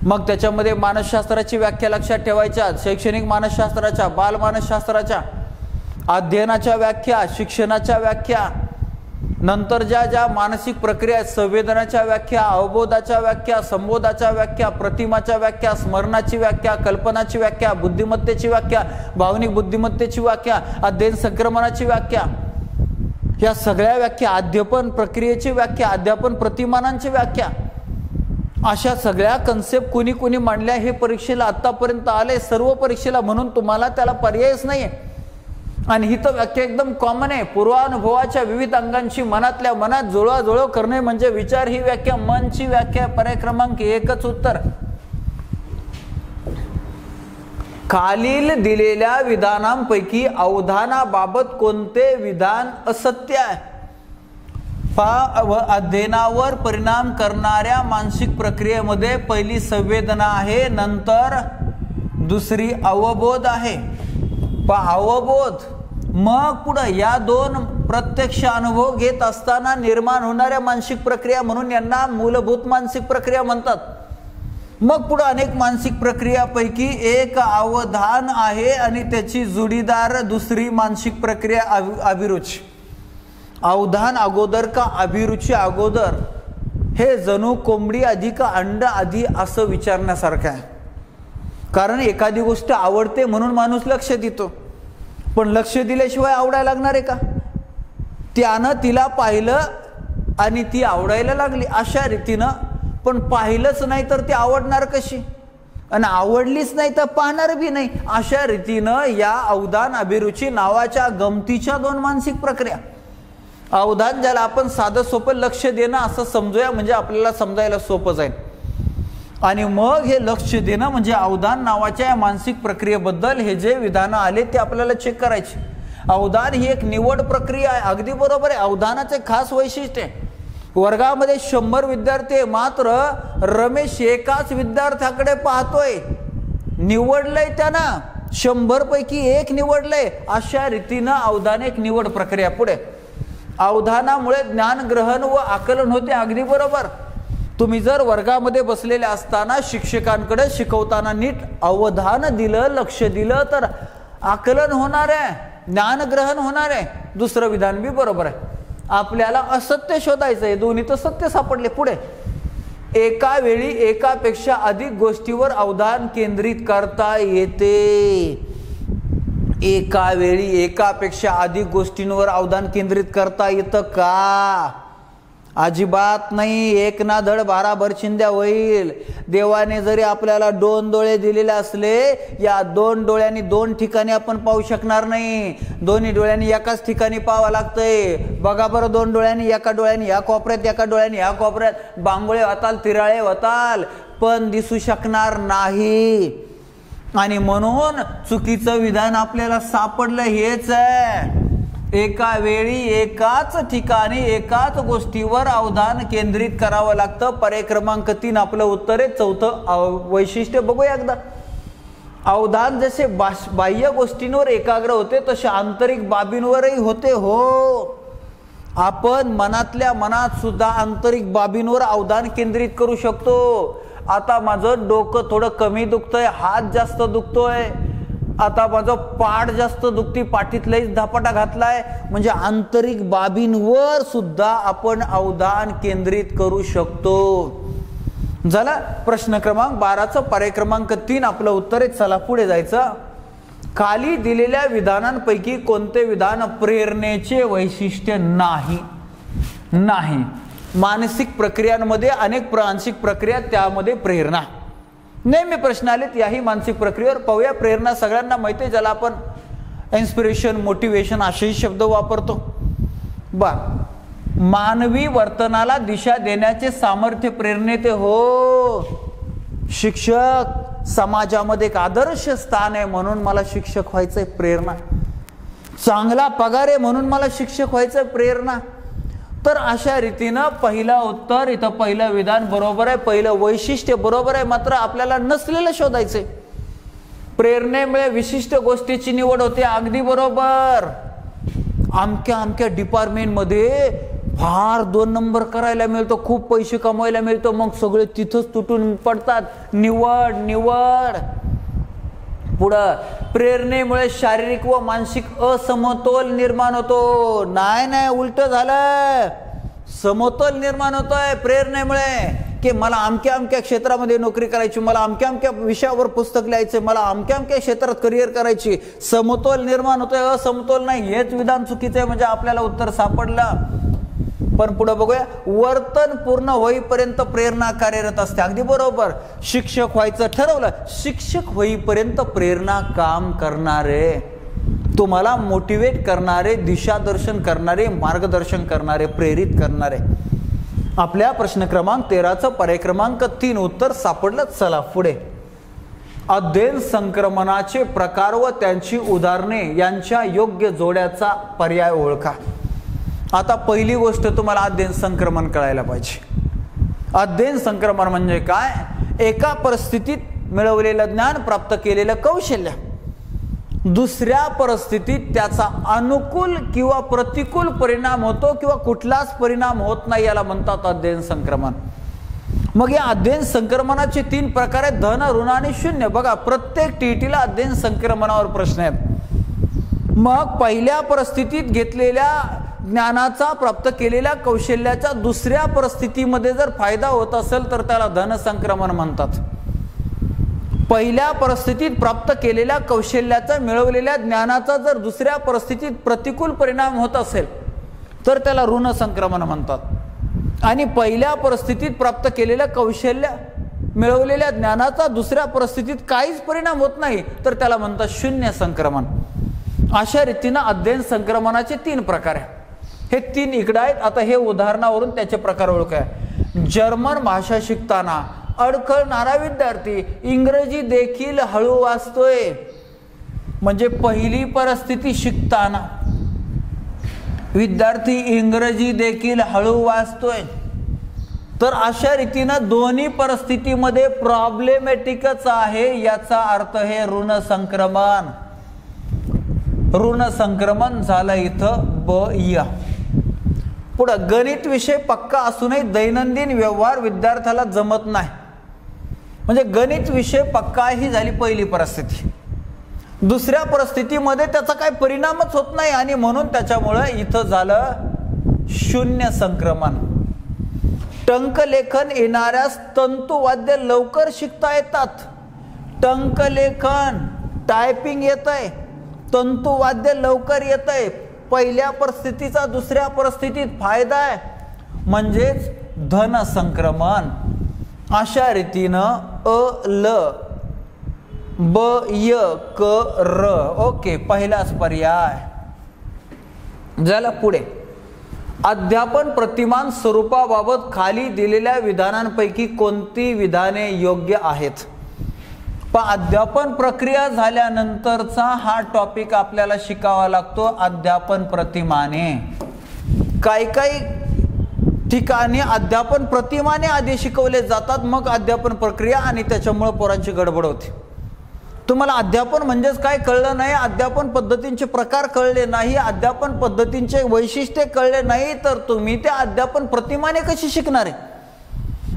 मग त्याच्यामध्ये मानसशास्त्राची व्याख्या लक्षात ठेवायच्या, शैक्षणिक मानसशास्त्राच्या, बालमानसशास्त्राच्या, अध्ययनाच्या व्याख्या, शिक्षणाच्या व्याख्या, नंतर ज्या मानसिक प्रक्रिया आहेत, संवेदनाच्या व्याख्या, अवबोधाच्या व्याख्या, संबोधाच्या व्याख्या, प्रतिमाच्या व्याख्या, स्मरणाची व्याख्या, कल्पनाची व्याख्या, बुद्धिमत्तेची व्याख्या, भावनिक बुद्धिमत्तेची व्याख्या, अध्ययन संक्रमणाची व्याख्या, या सगळ्या व्याख्या, अध्यापन प्रक्रियेची व्याख्या, अध्यापन प्रतिमानांची व्याख्या, अशा सगळ्या कन्सेप्ट कुणी मांडल्या हे परीक्षेला आतापर्यंत आले, सर्व परीक्षेला, म्हणून तुम्हाला त्याला पर्यायच नाहीये. आणि ही तर व्याख्या एकदम कॉमन आहे. पूर्वानुभवाच्या विविध अंगांशी मनातल्या मनात जुळवाजुळव करणे म्हणजे विचार. ही व्याख्या मनची व्याख्या. पर्याय क्रमांक 1च उत्तर. खालील दिलेल्या विधानांपैकी अवधानाबाबत कोणते विधान असत्य आहे? अध्ययनावर परिणाम करणाऱ्या मानसिक प्रक्रियेमध्ये पहिली संवेदना आहे, नंतर दुसरी अवबोध आहे. अवबोध, मग पुढे या 2 प्रत्यक्ष अनुभव घेत असताना निर्माण होणाऱ्या मानसिक प्रक्रिया, म्हणून यांना मूलभूत मानसिक प्रक्रिया म्हणतात. मग पुढे अनेक मानसिक प्रक्रियापैकी एक अवधान आहे आणि त्याची जोडीदार दुसरी मानसिक प्रक्रिया अभिरुची. अवधान अगोदर का अभिरुची अगोदर, हे जणू कोंबडी आधी का अंड आधी असं विचारण्यासारखं आहे. कारण एखादी गोष्ट आवडते म्हणून माणूस लक्ष देतो, पण लक्ष दिल्याशिवाय आवडायला लागणार आहे का? त्यानं तिला पाहिलं आणि ती आवडायला लागली अशा रीतीनं, पण पाहिलंच नाही तर ती आवडणार कशी, आणि आवडलीच नाही तर पाहणार बी नाही. अशा रीतीनं या अवधान अभिरुची नावाच्या गमतीच्या दोन मानसिक प्रक्रिया. अवधान ज्याला आपण साधं सोपं लक्ष देणं असं समजूया, म्हणजे आपल्याला समजायला सोपं जाईल. आणि मग हे लक्ष देणं म्हणजे अवधान नावाच्या या मानसिक प्रक्रियेबद्दल हे जे विधानं आले ते आपल्याला चेक करायचे. अवधान ही एक निवड प्रक्रिया आहे. अगदी बरोबर आहे. अवधानाचे खास वैशिष्ट्य आहे. वर्गामध्ये 100 विद्यार्थी आहे, मात्र रमेश एकाच विद्यार्थ्याकडे पाहतोय. निवडलंय त्यानं, 100 पैकी एक निवडलंय. अशा रीतीनं अवधान एक निवड प्रक्रिया. पुढे अवधानामुळे ज्ञानग्रहण व आकलन होते. अगदी बरोबर. तुम्ही जर वर्गामध्ये बसलेले असताना शिक्षकांकडे शिकवताना नीट अवधान दिलं, लक्ष दिलं तर आकलन होणार आहे, ज्ञानग्रहण होणार आहे. दुसरं विधान बी बरोबर आहे. आपल्याला असत्य शोधायचं आहे, दोन्ही तर सत्य सापडले. पुढे एका वेळी एकापेक्षा अधिक गोष्टीवर अवधान केंद्रित करता येते. एका वेळी एकापेक्षा अधिक गोष्टींवर अवधान केंद्रित करता येतं का? अजिबात नाही. एक ना धड 12 भरचिंद्या होईल. देवाने जरी आपल्याला 2 डोळे दिलेले असले, या 2 डोळ्यांनी 2 ठिकाणी आपण पाहू शकणार नाही. दोन्ही डोळ्यांनी एकाच ठिकाणी पाहावं लागतंय. बघा बरं, 2 डोळ्यांनी, एका डोळ्याने या कोपऱ्यात, एका डोळ्याने या कोपऱ्यात बांगोळे होताल, तिराळे होताल, पण दिसू शकणार नाही. आणि म्हणून चुकीचं विधान आपल्याला सापडलं हेच आहे. एका वेळी एकाच ठिकाणी एकाच गोष्टीवर अवधान केंद्रित करावं लागतं. पर्याय क्रमांक 3 आपलं उत्तर आहे. चौथं वैशिष्ट्य बघूया एकदा. अवधान जसे बाह्य गोष्टींवर एकाग्र होते तसे आंतरिक बाबींवरही होते. हो, आपण मनातल्या मनात सुद्धा आंतरिक बाबींवर अवधान केंद्रित करू शकतो. आता माझं डोकं थोडं कमी दुखतंय, हात जास्त दुखतोय, आता माझं पाठ जास्त दुखती, पाठीत लईच धपाटा घातलाय, म्हणजे आंतरिक बाबींवर सुद्धा आपण अवधान केंद्रित करू शकतो. झाला प्रश्न क्रमांक 12चं पर्याय क्रमांक 3 आपलं उत्तर आहे. चला पुढे जायचं. खाली दिलेल्या विधानांपैकी कोणते विधान प्रेरणेचे वैशिष्ट्य नाही? नाही. मानसिक प्रक्रियांमध्ये अनेक मानसिक प्रक्रिया, त्यामध्ये प्रेरणा. नेहमी प्रश्न आलेत याही मानसिक प्रक्रियेवर. पाहूया. प्रेरणा सगळ्यांना माहिती आहे, ज्याला आपण इन्स्पिरेशन, मोटिवेशन असेही शब्द वापरतो. मानवी वर्तनाला दिशा देण्याचे सामर्थ्य प्रेरणेते. हो, शिक्षक समाजामध्ये एक आदर्श स्थान आहे म्हणून मला शिक्षक व्हायचंय, प्रेरणा. चांगला पगार आहे म्हणून मला शिक्षक व्हायचंय, प्रेरणा. तर अशा रीतीनं पहिलं उत्तर इथं, पहिलं विधान बरोबर आहे, पहिलं वैशिष्ट्य बरोबर आहे, मात्र आपल्याला नसलेलं शोधायचंय. प्रेरणेमुळे विशिष्ट गोष्टीची निवड होते. अगदी बरोबर. अमक्या अमक्या डिपार्टमेंटमध्ये फार 2 नंबर करायला मिळतो, खूप पैसे कमवायला मिळतो, मग सगळे तिथंच तुटून पडतात. निवड निवड. पुढं प्रेरणेमुळे शारीरिक व मानसिक असमतोल निर्माण होतो. नाही, उलट झालं. समतोल निर्माण होतोय प्रेरणेमुळे, की मला अमक्या अमक्या क्षेत्रामध्ये नोकरी करायची, मला अमक्या अमक्या विषयावर पुस्तक लिहायचे, मला अमक्या अमक्या क्षेत्रात करिअर करायची. समतोल निर्माण होतोय, असमतोल नाही. हेच विधान चुकीचं आहे, म्हणजे आपल्याला उत्तर सापडलं. पण पुढे बघूया. वर्तन पूर्ण होईपर्यंत प्रेरणा कार्यरत असते. अगदी बरोबर. शिक्षक व्हायचं ठरवलं, शिक्षक होईपर्यंत प्रेरणा काम करणारे, तुम्हाला मोटिवेट करणारे, दिशादर्शन करणारे, मार्गदर्शन करणारे, प्रेरित करणारे. आपल्या प्रश्न क्रमांक 13चं पर्याय क्रमांक 3 उत्तर सापडलं. चला पुढे. अध्ययन संक्रमणाचे प्रकार व त्यांची उदाहरणे यांच्या योग्य जोड्याचा पर्याय ओळखा. आता पहिली गोष्ट तुम्हाला अध्ययन संक्रमण कळायला पाहिजे. अध्ययन संक्रमण म्हणजे काय? एका परिस्थितीत मिळवलेलं ज्ञान, प्राप्त केलेलं कौशल्य दुसऱ्या परिस्थितीत त्याचा अनुकूल किंवा प्रतिकूल परिणाम होतो किंवा कुठलाच परिणाम होत नाही, याला म्हणतात अध्ययन संक्रमण. मग या अध्ययन संक्रमणाचे 3 प्रकार आहेत, धन, ऋण आणि शून्य. बघा प्रत्येक टीईटीला अध्ययन संक्रमणावर प्रश्न आहेत. मग पहिल्या परिस्थितीत घेतलेल्या ज्ञानाचा, प्राप्त केलेल्या कौशल्याचा दुसऱ्या परिस्थितीमध्ये जर फायदा होत असेल तर त्याला धन संक्रमण म्हणतात. पहिल्या परिस्थितीत प्राप्त केलेल्या कौशल्याचा, मिळवलेल्या ज्ञानाचा जर दुसऱ्या परिस्थितीत प्रतिकूल परिणाम होत असेल तर त्याला ऋण संक्रमण म्हणतात. आणि पहिल्या परिस्थितीत प्राप्त केलेल्या कौशल्य, मिळवलेल्या ज्ञानाचा दुसऱ्या परिस्थितीत काहीच परिणाम होत नाही तर त्याला म्हणतात शून्य संक्रमण. अशा रीतीनं अध्ययन संक्रमणाचे 3 प्रकार आहे. हे 3 इकडे आहेत. आता हे उदाहरणावरून त्याचे प्रकार ओळखा. जर्मन भाषा शिकताना अडखळणारा विद्यार्थी इंग्रजी देखील हळू वाचतोय. म्हणजे पहिली परिस्थिती शिकताना विद्यार्थी इंग्रजी देखील हळू वाचतोय, तर अशा रीतीनं दोन्ही परिस्थितीमध्ये प्रॉब्लेमॅटिकच आहे. याचा अर्थ हे ऋण संक्रमण. ऋण संक्रमण झालं इथं ब-य. पुढं गणित विषय पक्का असूनही दैनंदिन व्यवहार विद्यार्थ्याला जमत नाही. म्हणजे गणित विषय पक्का ही झाली पहिली परिस्थिती. दुसऱ्या परिस्थितीमध्ये त्याचा काही परिणामच होत नाही आणि म्हणून त्याच्यामुळे इथं झालं शून्य संक्रमण. टंकलेखन येणाऱ्यास तंतुवाद्य लवकर शिकता येतात. टंकलेखन, टायपिंग येतंय, तंतुवाद्य लवकर येतंय. पहिल्या परिस्थितीचा दुसऱ्या परिस्थितीत फायदा आहे, म्हणजेच धन संक्रमण. अशा रीतीनं अ ल ब य क र. ओके, पहिलाच पर्याय झाला. पुढे अध्यापन प्रतिमान स्वरूपाबाबत खाली दिलेल्या विधानांपैकी कोणती विधाने योग्य आहेत? अध्यापन प्रक्रिया झाल्यानंतरचा हा टॉपिक आपल्याला शिकावा लागतो. अध्यापन प्रतिमाने. काही ठिकाणी अध्यापन प्रतिमाने आधी शिकवले जातात, मग अध्यापन प्रक्रिया, आणि त्याच्यामुळे पोरांची गडबड होते. तुम्हाला अध्यापन म्हणजेच काय कळलं नाही, अध्यापन पद्धतींचे प्रकार कळले नाही, अध्यापन पद्धतींचे वैशिष्ट्ये कळले नाही, तर तुम्ही त्या अध्यापन प्रतिमाने कशी शिकणार आहे?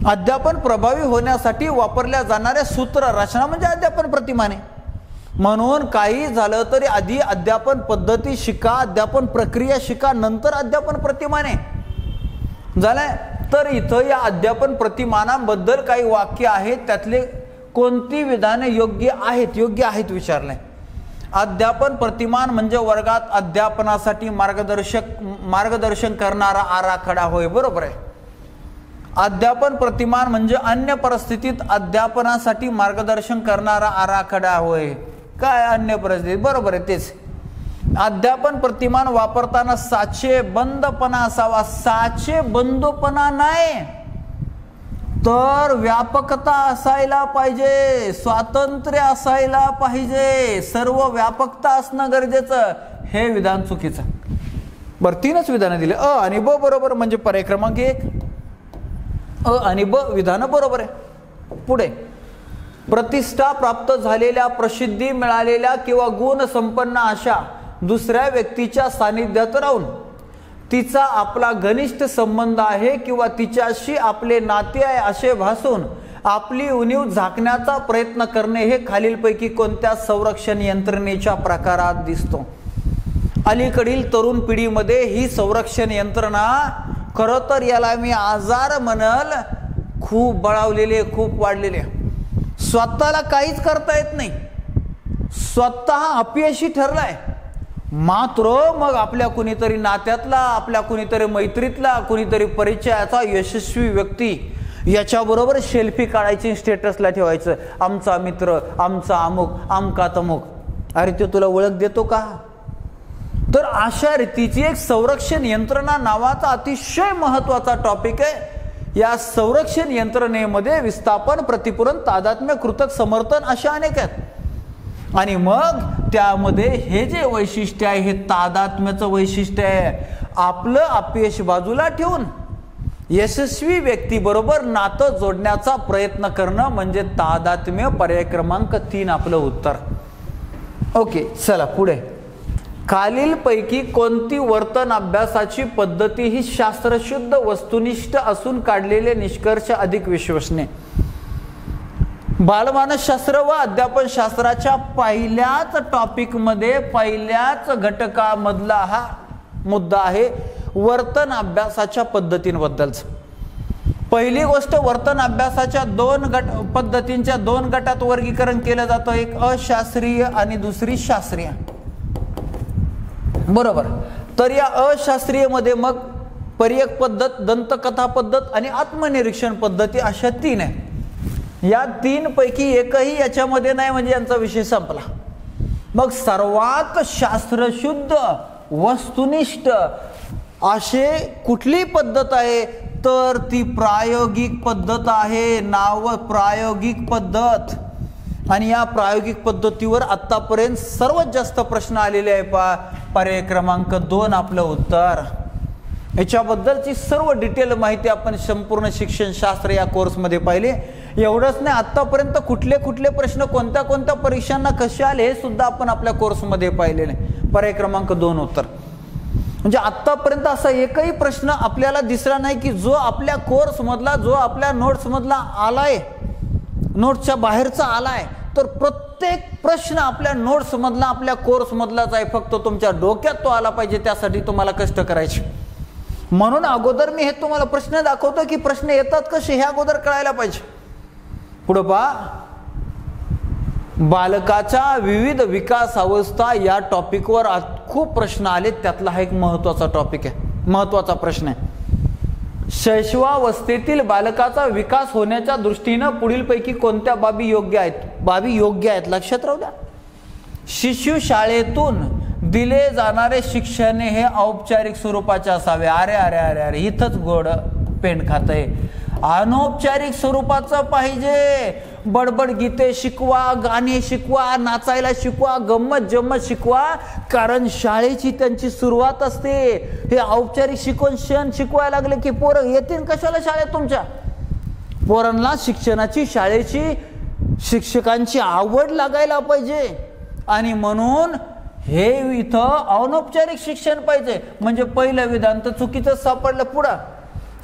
अध्यापन प्रभावी होण्यासाठी वापरल्या जाणाऱ्या सूत्र रचना म्हणजे अध्यापन प्रतिमाने. म्हणून काही झालं तरी आधी अध्यापन पद्धती शिका, अध्यापन प्रक्रिया शिका, नंतर अध्यापन प्रतिमाने. झालंय? तर इथं या अध्यापन प्रतिमानांबद्दल काही वाक्य आहेत, त्यातले कोणती विधाने योग्य आहेत विचारलंय. अध्यापन प्रतिमान म्हणजे वर्गात अध्यापनासाठी मार्गदर्शन करणारा आराखडा होय. बरोबर आहे. अध्यापन प्रतिमान म्हणजे अन्य परिस्थितीत अध्यापनासाठी मार्गदर्शन करणारा आराखडा होय. काय अन्य परिस्थितीत? बरोबर आहे, तेच. अध्यापन प्रतिमान वापरताना साचेबंदपणा असावा. साचेबंदपणा नाही तर व्यापकता असायला पाहिजे, स्वातंत्र्य असायला पाहिजे, सर्व व्यापकता असणं गरजेचं. हे विधान चुकीचं. बरं, 3च विधानं दिले, अ आणि ब बरोबर, म्हणजे पर्याय क्रमांक 1. अ आणि ब विधान बरोबर आहे. पुढे प्रतिष्ठा प्राप्त झालेल्या, प्रसिद्धी मिळालेल्या किंवा गुण संपन्न अशा दुसऱ्या व्यक्तीच्या सानिध्यात राहून तिचा आपला घनिष्ठ संबंध आहे किंवा तिच्याशी आपले नाते आहे असे भासून आपली उणीव झाकण्याचा प्रयत्न करणे हे खालीलपैकी कोणत्या संरक्षण यंत्रणेच्या प्रकारात दिसतो? अलीकडील तरुण पिढीमध्ये ही संरक्षण यंत्रणा, खरं तर याला मी आजार म्हणल, खूप बळावलेले, खूप वाढलेले. स्वतःला काहीच करता येत नाही, स्वतः अपयशी ठरलाय, मात्र मग आपल्या कुणीतरी नात्यातला, आपल्या कुणीतरी मैत्रीतला, कुणीतरी परिचयाचा यशस्वी व्यक्ती याच्याबरोबर सेल्फी काढायची, स्टेटसला ठेवायचं, आमचा मित्र, आमचा अमुक, आमका तमुक. अरे तो तुला ओळख देतो का? तर अशा रीतीची एक संरक्षण यंत्रणा नावाचा अतिशय महत्वाचा टॉपिक आहे. या संरक्षण यंत्रणेमध्ये विस्थापन, प्रतिपूरण, तादात्म्य, कृतक, समर्थन अशा अनेक आहेत. आणि मग त्यामध्ये हे जे वैशिष्ट्य आहे हे तादात्म्याचं वैशिष्ट्य आहे. आपलं अपयश बाजूला ठेवून यशस्वी व्यक्ती बरोबर नातं जोडण्याचा प्रयत्न करणं म्हणजे तादात्म्य. पर्याय क्रमांक 3 आपलं उत्तर. ओके, चला पुढे. खालीलपैकी कोणती वर्तन अभ्यासाची पद्धती ही शास्त्रशुद्ध वस्तुनिष्ठ असून काढलेले निष्कर्ष अधिक विश्वसनीय? बालमानसशास्त्र व अध्यापन शास्त्राच्या पहिल्याच टॉपिकमध्ये पहिल्याच घटकामधला हा मुद्दा आहे वर्तन अभ्यासाच्या पद्धतींबद्दलच. पहिली गोष्ट, वर्तन अभ्यासाच्या पद्धतींच्या दोन गटात वर्गीकरण केलं जातं, एक अशास्त्रीय आणि दुसरी शास्त्रीय. बरोबर. तर या अशास्त्रीय मध्ये मग पर्यक पद्धत, दंतकथा पद्धत आणि आत्मनिरीक्षण पद्धती अशा तीन आहे. या तीन पैकी एकही याच्यामध्ये नाही म्हणजे यांचा विषय संपला. मग सर्वात शास्त्रशुद्ध वस्तुनिष्ठ असे कुठली पद्धत आहे तर ती प्रायोगिक पद्धत आहे. नाव प्रायोगिक पद्धत. आणि या प्रायोगिक पद्धतीवर आतापर्यंत सर्वात जास्त प्रश्न आलेले आहे. पर्याय क्रमांक 2 आपलं उत्तर. याच्याबद्दलची सर्व डिटेल माहिती आपण संपूर्ण शिक्षण शास्त्र या कोर्समध्ये पाहिली. एवढंच नाही, आतापर्यंत कुठले कुठले प्रश्न कोणत्या कोणत्या परीक्षांना कसे आले हे सुद्धा आपण आपल्या कोर्समध्ये पाहिलेले. पर्याय क्रमांक 2 उत्तर. म्हणजे आतापर्यंत असा एकही प्रश्न आपल्याला दिसला नाही की जो आपल्या कोर्समधला, जो आपल्या नोट्समधला आलाय, नोट्सच्या बाहेरचा आलाय. तर प्रत्येक प्रश्न आपल्या नोट्समधला, आपल्या कोर्समधलाच आहे. फक्त तुमच्या डोक्यात तो आला पाहिजे, त्यासाठी तुम्हाला कष्ट करायचे. म्हणून अगोदर मी हे तुम्हाला प्रश्न दाखवतो की प्रश्न येतात कसे हे अगोदर कळायला पाहिजे. पुढे पहा, बालकाच्या विविध विकास अवस्था या टॉपिकवर खूप प्रश्न आले. त्यातला हा एक महत्वाचा टॉपिक आहे, महत्वाचा प्रश्न आहे. शैशवावस्थेतील बालकाचा विकास होण्याच्या दृष्टीनं पुढीलपैकी कोणत्या बाबी योग्य आहेत? बाबी योग्य आहेत, लक्षात राहू द्या. शिशु शाळेतून दिले जाणारे शिक्षण हे औपचारिक स्वरूपाचे असावे. अरे अरे अरे अरे इथंच गोड पेंड खातंय. अनौपचारिक स्वरूपाचं पाहिजे. बडबड गीते शिकवा, गाणे शिकवा, नाचायला शिकवा, गंमत जम्मत शिकवा, कारण शाळेची त्यांची सुरुवात असते. हे औपचारिक शिकवण शिकवायला लागले की पोरं येतील कशाला शाळेत? तुमच्या पोरांना शिक्षणाची, शाळेची, शिक्षकांची आवड लागायला पाहिजे. आणि म्हणून हे इथं अनौपचारिक शिक्षण पाहिजे. म्हणजे पहिलं विधान तर चुकीचं सापडलं. पुढं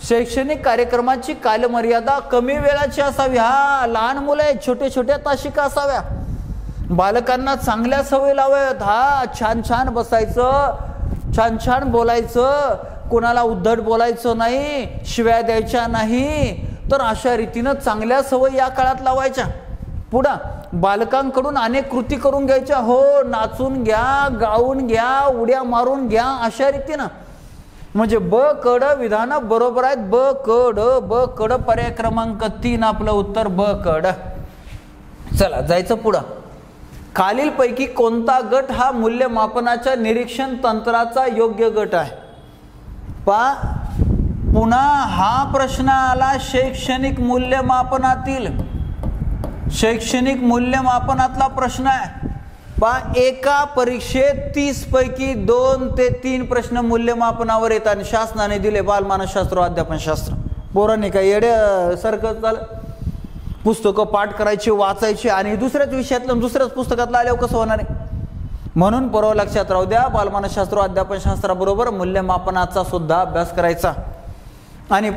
शैक्षणिक कार्यक्रमाची कालमर्यादा कमी वेळाची असावी. हा, लहान मुलं आहेत, छोटे छोट्या तासिका असाव्या. बालकांना चांगल्या सवयी लावाव्यात. हा, छान छान बसायचं, छान छान बोलायचं, कोणाला उद्धट बोलायचं नाही, शिव्या द्यायच्या नाही. तर अशा रीतीनं चांगल्या सवयी या काळात लावायच्या. पुढं बालकांकडून अनेक कृती करून घ्यायच्या. हो, नाचून घ्या, गाऊन घ्या, उड्या मारून घ्या, अशा रीतीनं. म्हणजे ब कड विधान बरोबर आहेत. ब कड पर्याय क्रमांक 3 आपलं उत्तर ब कड. चला जायचं पुढं. खालीलपैकी कोणता गट हा मूल्यमापनाच्या निरीक्षण तंत्राचा योग्य गट आहे? पुन्हा हा प्रश्न आला शैक्षणिक मूल्यमापनातला प्रश्न आहे. एका परीक्षेत 30 पैकी 2 ते 3 प्रश्न मूल्यमापनावर येतात. शासनाने दिले बालमानसशास्त्र अध्यापन शास्त्र. पोरांनी काय येड्यासारखं चाल पुस्तकं पाठ करायची, वाचायची आणि दुसऱ्याच विषयातलं दुसऱ्याच पुस्तकातलं आल्यावर कसं होणार आहे? म्हणून परवा लक्षात राहू द्या, बालमानसशास्त्र अध्यापन शास्त्राबरोबर मूल्यमापनाचा सुद्धा अभ्यास करायचा. आणि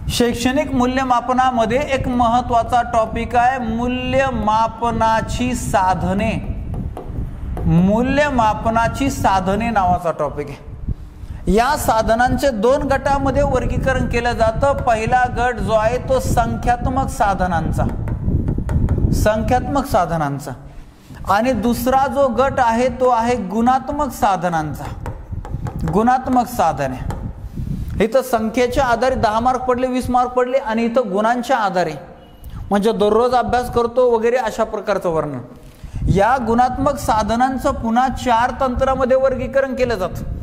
शैक्षणिक मूल्यमापनामध्ये एक महत्वाचा टॉपिक आहे मूल्यमापनाची साधने. मूल्यमापनाची साधने नावाचा टॉपिक आहे. या साधनांचे 2 गटामध्ये वर्गीकरण केलं जातं. पहिला गट जो आहे तो संख्यात्मक साधनांचा आणि दुसरा जो गट आहे तो आहे गुणात्मक साधने. इथं संख्येच्या आधारे 10 मार्क पडले, 20 मार्क पडले आणि इथं गुणांच्या आधारे म्हणजे दररोज अभ्यास करतो वगैरे अशा प्रकारचं वर्णन. या गुणात्मक साधनांचं पुन्हा 4 तंत्रामध्ये वर्गीकरण केलं जातं.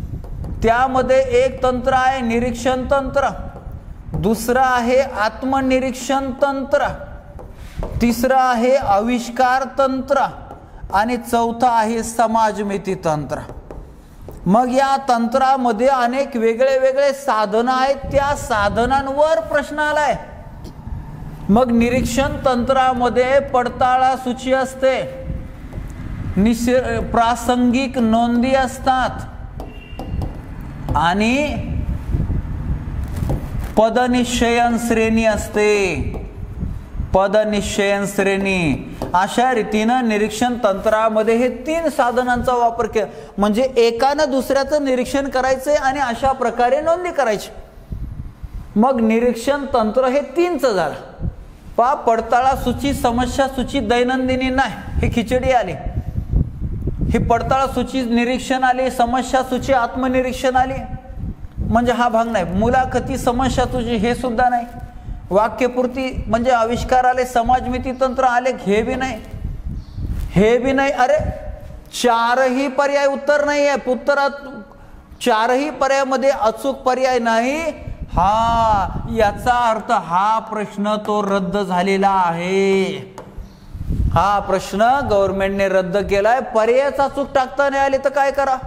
त्यामध्ये एक तंत्र आहे निरीक्षण तंत्र, दुसरं आहे आत्मनिरीक्षण तंत्र, तिसरं आहे आविष्कार तंत्र आणि चौथा आहे समाजमिती तंत्र. मग या तंत्रामध्ये अनेक वेगळे वेगळे साधनं आहेत. त्या साधनांवर प्रश्न आलाय. मग निरीक्षण तंत्रामध्ये पडताळा सूची असते, प्रासंगिक नोंदी असतात आणि पदनिश्चयन श्रेणी असते. पदनिश्चयन श्रेणी अशा रीतीनं निरीक्षण तंत्रामध्ये हे 3 साधनांचा वापर केला. म्हणजे एकानं दुसऱ्याचं निरीक्षण करायचंय आणि अशा प्रकारे नोंदी करायची. मग निरीक्षण तंत्र हे 3चं झालं. पडताळा सूची, समस्या सूची, दैनंदिनी नाही, हे खिचडी आली. ही पडताळा सूची निरीक्षण आली, समस्या सूची आत्मनिरीक्षण आली, म्हणजे हा भाग नाही. मुलाखती, समस्या सूची हे सुद्धा नाही. वाक्यपूर्ती म्हणजे आविष्कार आले, समाजमिती तंत्र आले, हे बी नाही, हे बी नाही. अरे 4ही पर्याय उत्तर नाही आहे. उत्तरात 4ही पर्यायामध्ये अचूक पर्याय नाही. हा याचा अर्थ हा प्रश्न तो रद्द झालेला आहे. हा प्रश्न गव्हर्नमेंटने रद्द केलाय. पर्यायच अचूक टाकता नाही आले तर काय करा.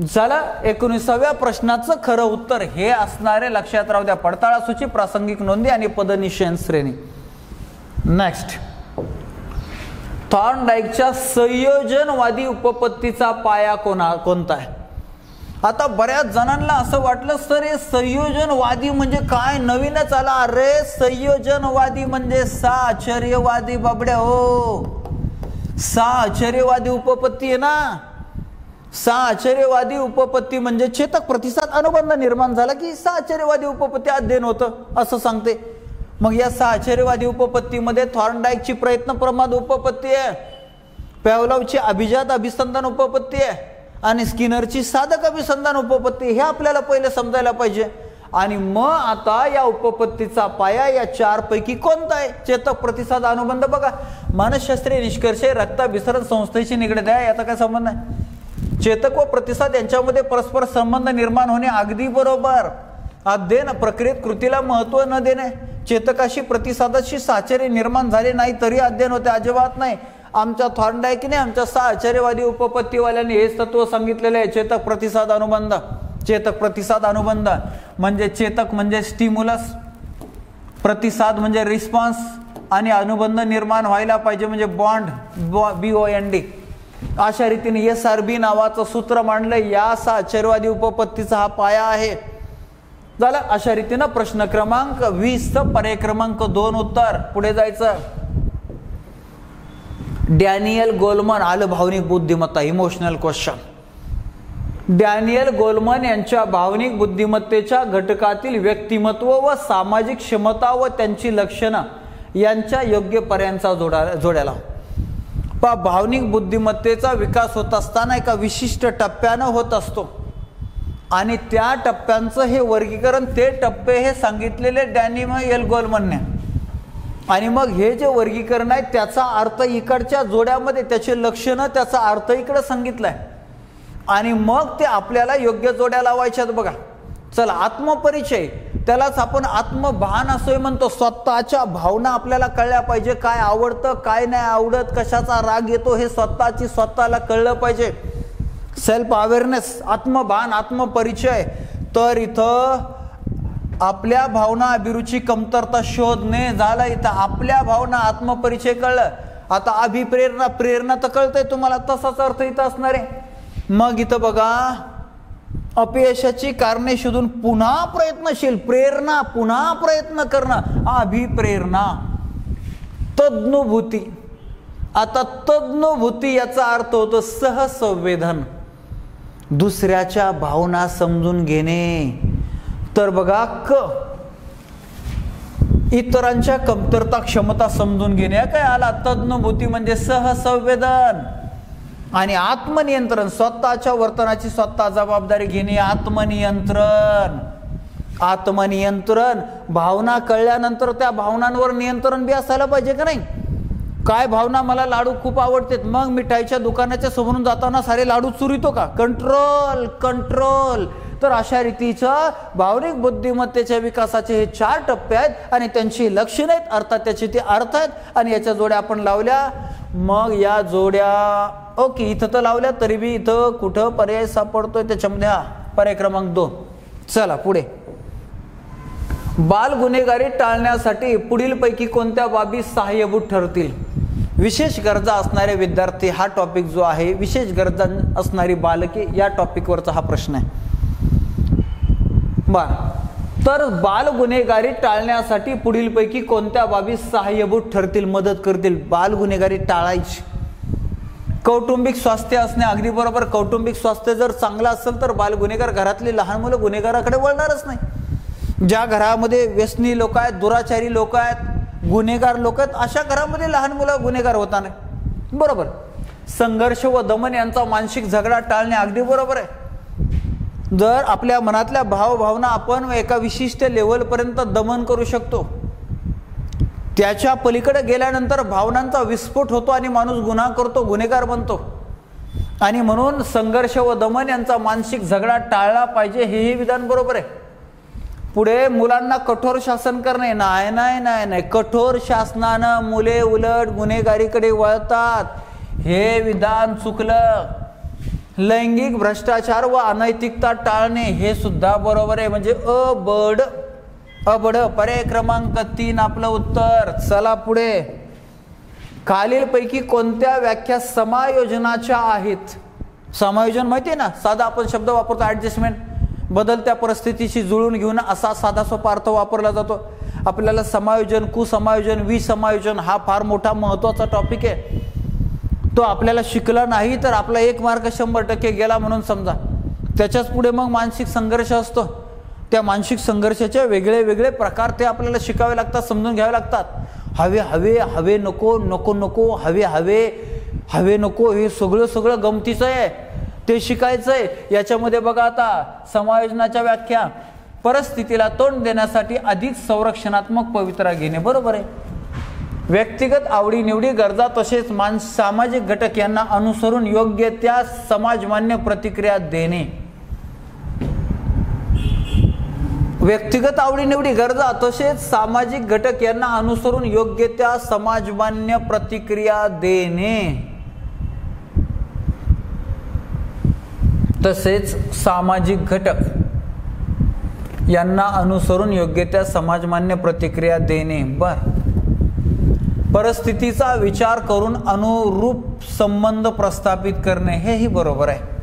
चला 19व्या प्रश्नाचं खरं उत्तर हे असणारे लक्षात राहू द्या. पडताळा सूची, प्रासंगिक नोंदी आणि पदनिश्चयन श्रेणी. नेक्स्ट, थॉर्नडाईकच्या संयोजनवादी उपपत्तीचा पाया कोणता आहे. आता बऱ्याच जणांना असं वाटलं सर हे संयोजनवादी म्हणजे काय, नवीनच आला. अरे संयोजनवादी म्हणजे साहचर्यवादी बाबड्या हो. साहचर्यवादी उपपत्ती आहे ना. साहचर्यवादी उपपत्ती म्हणजे चेतक प्रतिसाद अनुबंध निर्माण झाला की साहचर्यवादी उपपत्ती अध्ययन होतं असं सांगते. मग या साहचर्यवादी उपपत्तीमध्ये थॉर्नडाईकची प्रयत्न प्रमाद उपपत्ती आहे, पॅव्लोवची अभिजात अभिसंधान उपपत्ती आहे आणि स्किनरची साधक अभिसंधान उपपत्ती. हे आपल्याला पहिले समजायला पाहिजे. आणि मग आता या उपपत्तीचा पाया या 4 पैकी कोणता आहे. चेतक प्रतिसाद अनुबंध बघा, मानसशास्त्रीय निष्कर्ष रक्ताभिसरण संस्थेशी निगडीत आहे. याचा काय संबंध आहे. चेतक व प्रतिसाद यांच्यामध्ये परस्पर संबंध निर्माण होणे अगदी बरोबर. अध्ययन प्रक्रियेत कृतीला महत्व न देणे, चेतकाशी प्रतिसादाशी साहचर्य निर्माण झाले नाही तरी अध्ययन होते, अजिबात नाही. आमच्या थॉर्नडाईकने आमच्या साहचर्यवादी उपपत्तीवाल्यांनी हेच तत्व सांगितलेले आहे. चेतक प्रतिसाद अनुबंध. चेतक प्रतिसाद अनुबंध म्हणजे चेतक म्हणजे स्टिम्युलस, प्रतिसाद म्हणजे रिस्पॉन्स आणि अनुबंध निर्माण व्हायला पाहिजे म्हणजे बॉन्ड, BOND. अशा रीतीने SRB नावाचं सूत्र मांडलं. या साहचर्यवादी उपपत्तीचा हा पाया आहे. झालं. अशा रीतीनं प्रश्न क्रमांक 20 पर्याय क्रमांक 2 उत्तर. पुढे जायचं. डॅनियल गोलमन आलं भावनिक बुद्धिमत्ता, इमोशनल क्वेश्चन. डॅनियल गोलमन यांच्या भावनिक बुद्धिमत्तेच्या घटकातील व्यक्तिमत्व व सामाजिक क्षमता व त्यांची लक्षणं यांच्या योग्य पर्यायांचा जोड्याला. भावनिक बुद्धिमत्तेचा विकास होत असताना एका विशिष्ट टप्प्यानं होत असतो आणि त्या टप्प्यांचं हे वर्गीकरण, ते टप्पे हे सांगितलेले डॅनियल गोलमनने. आणि मग हे जे वर्गीकरण आहे त्याचा अर्थ इकडच्या जोड्यामध्ये, त्याचे लक्षणं, त्याचा अर्थ इकडे सांगितलाय आणि मग ते आपल्याला योग्य जोड्या लावायच्यात. बघा चला, आत्मपरिचय त्यालाच आपण आत्मभान असं म्हणतो. स्वतःच्या भावना आपल्याला कळल्या पाहिजे. काय आवडतं, काय नाही आवडत, कशाचा राग येतो हे स्वतःला कळलं पाहिजे. सेल्फ अवेअरनेस, आत्मभान, आत्मपरिचय. तर इथं आपल्या भावना, अभिरुची, कमतरता शोधणे झालं. इथं आपल्या भावना, आत्मपरिचय कळलं. आता अभिप्रेरणा, प्रेरणा तर कळतंय तुम्हाला, तसाच अर्थ इथं असणार आहे. मग इथं बघा, अपयशाची कारणे शोधून पुन्हा प्रयत्नशील, प्रेरणा, पुन्हा प्रयत्न करणं, अभिप्रेरणा. तज्ञभूती. आता तज्ञभूती याचा अर्थ होतो सहसंवेदन, दुसऱ्याच्या भावना समजून घेणे. तर बघा, इतरांच्या कमतरता क्षमता समजून घेणे काय आला. तज्ञभूती म्हणजे सहसंवेदन. आणि आत्मनियंत्रण, स्वतःच्या वर्तनाची स्वतः जबाबदारी घेणे, आत्मनियंत्रण. आत्मनियंत्रण, भावना कळल्यानंतर त्या भावनांवर नियंत्रण बी असायला पाहिजे का नाही. काय भावना, मला लाडू खूप आवडतात, मग मिठाईच्या दुकानाच्या समोरून जाताना सारे लाडू चुरितो का. Control, control. तर अशा रीतीचं भावनिक बुद्धिमत्तेच्या विकासाचे हे 4 टप्पे आहेत आणि त्यांची लक्षणं आहेत, अर्थात त्याचे ते अर्थ आहेत. आणि याच्या जोड्या आपण लावल्या. मग या जोड्या ओके इथं तर लावल्या, तरी बी इथं कुठं पर्याय सापडतोय त्याच्यामध्ये. पर्याय क्रमांक 2. चला पुढे. बाल गुन्हेगारी टाळण्यासाठी पुढील पैकी कोणत्या बाबी सहाय्यभूत ठरतील. विशेष गरजा असणारे विद्यार्थी हा टॉपिक जो आहे, विशेष गरजा असणारी बालके या टॉपिकवरचा हा प्रश्न आहे. तर बाल गुन्हेगारी टाळण्यासाठी पुढीलपैकी कोणत्या बाबी सहाय्यभूत ठरतील, मदत करतील बाल गुन्हेगारी टाळायची? कौटुंबिक स्वास्थ्य असणे अगदी बरोबर. कौटुंबिक स्वास्थ्य जर चांगलं असेल तर बाल गुन्हेगार, घरातली लहान मुलं गुन्हेगाराकडे वळणारच नाही. ज्या घरामध्ये व्यसनी लोक आहेत, दुराचारी लोक आहेत, गुन्हेगार लोक आहेत, अशा घरामध्ये लहान मुलं गुन्हेगार होता नाही. बरोबर. संघर्ष व दमन यांचा मानसिक झगडा टाळणे अगदी बरोबर आहे. जर आपल्या मनातल्या भावभावना आपण एका विशिष्ट लेवलपर्यंत दमन करू शकतो, त्याच्या पलीकडे गेल्यानंतर भावनांचा विस्फोट होतो आणि माणूस गुन्हा करतो, गुन्हेगार बनतो. आणि म्हणून संघर्ष व दमन यांचा मानसिक झगडा टाळला पाहिजे, हेही विधान बरोबर आहे. पुढे मुलांना कठोर शासन करणे, नाही नाही नाही नाही, कठोर शासनानं मुले उलट गुन्हेगारीकडे वळतात, हे विधान चुकलं. लैंगिक भ्रष्टाचार व अनैतिकता टाळणे हे सुद्धा बरोबर आहे. म्हणजे अबड पर्याय क्रमांक 3 आपलं उत्तर. चला पुढे. खालीलपैकी कोणत्या व्याख्या समायोजनाच्या आहेत? समायोजन माहिती आहे ना, साधा आपण शब्द वापरतो ॲडजस्टमेंट, बदलत्या परिस्थितीशी जुळून घेऊन असा साधा सोपा अर्थ वापरला जातो. आपल्याला समायोजन, कुसमायोजन, विसमायोजन हा फार मोठा महत्त्वाचा टॉपिक आहे. तो आपल्याला शिकला नाही तर आपला 1 मार्क 100% गेला म्हणून समजा. त्याच्याच पुढे मग मानसिक संघर्ष असतो. त्या मानसिक संघर्षाचे वेगळे वेगळे प्रकार ते आपल्याला शिकावे लागतात, समजून घ्यावे लागतात. हवे हवे, हवे नको, नको नको, हवे हवे, हवे नको, हे सगळं गमतीचं आहे, ते शिकायचं आहे. याच्यामध्ये बघा आता समायोजनाच्या व्याख्या. परिस्थितीला तोंड देण्यासाठी अधिक संरक्षणात्मक पवित्रा घेणे, बरोबर आहे. व्यक्तिगत आवडीनिवडी, गरजा तसेच सामाजिक घटक यांना अनुसरून योग्य त्या समाजमान्य प्रतिक्रिया देणे. व्यक्तिगत आवडीनिवडी, गरजा तसेच सामाजिक घटक यांना अनुसरून योग्य त्या समाजमान्य प्रतिक्रिया देणे. तसेच सामाजिक घटक यांना अनुसरून योग्य त्या समाजमान्य प्रतिक्रिया देणे. परिस्थितीचा विचार करून अनुरूप संबंध प्रस्थापित करणे, हेही बरोबर आहे.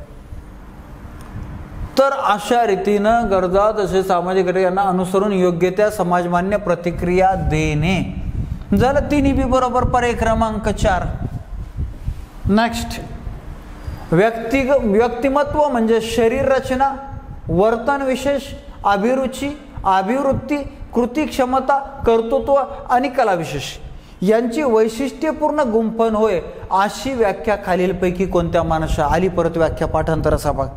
तर अशा रीतीनं गरजा तसेच सामाजिक घटक यांना अनुसरून योग्य त्या समाजमान्य प्रतिक्रिया देणे. झालं तिन्ही बी बरोबर. पर्याय क्रमांक 4. नेक्स्ट. व्यक्तिमत्व म्हणजे शरीर रचना, वर्तन विशेष, अभिरुची, अभिवृत्ती, कृती क्षमता, कर्तृत्व आणि कलाविशेष यांची वैशिष्ट्यपूर्ण गुंफण होय. अशी व्याख्या खालीलपैकी कोणत्या माणसा आली? परत व्याख्या पाठांतराचा भाग.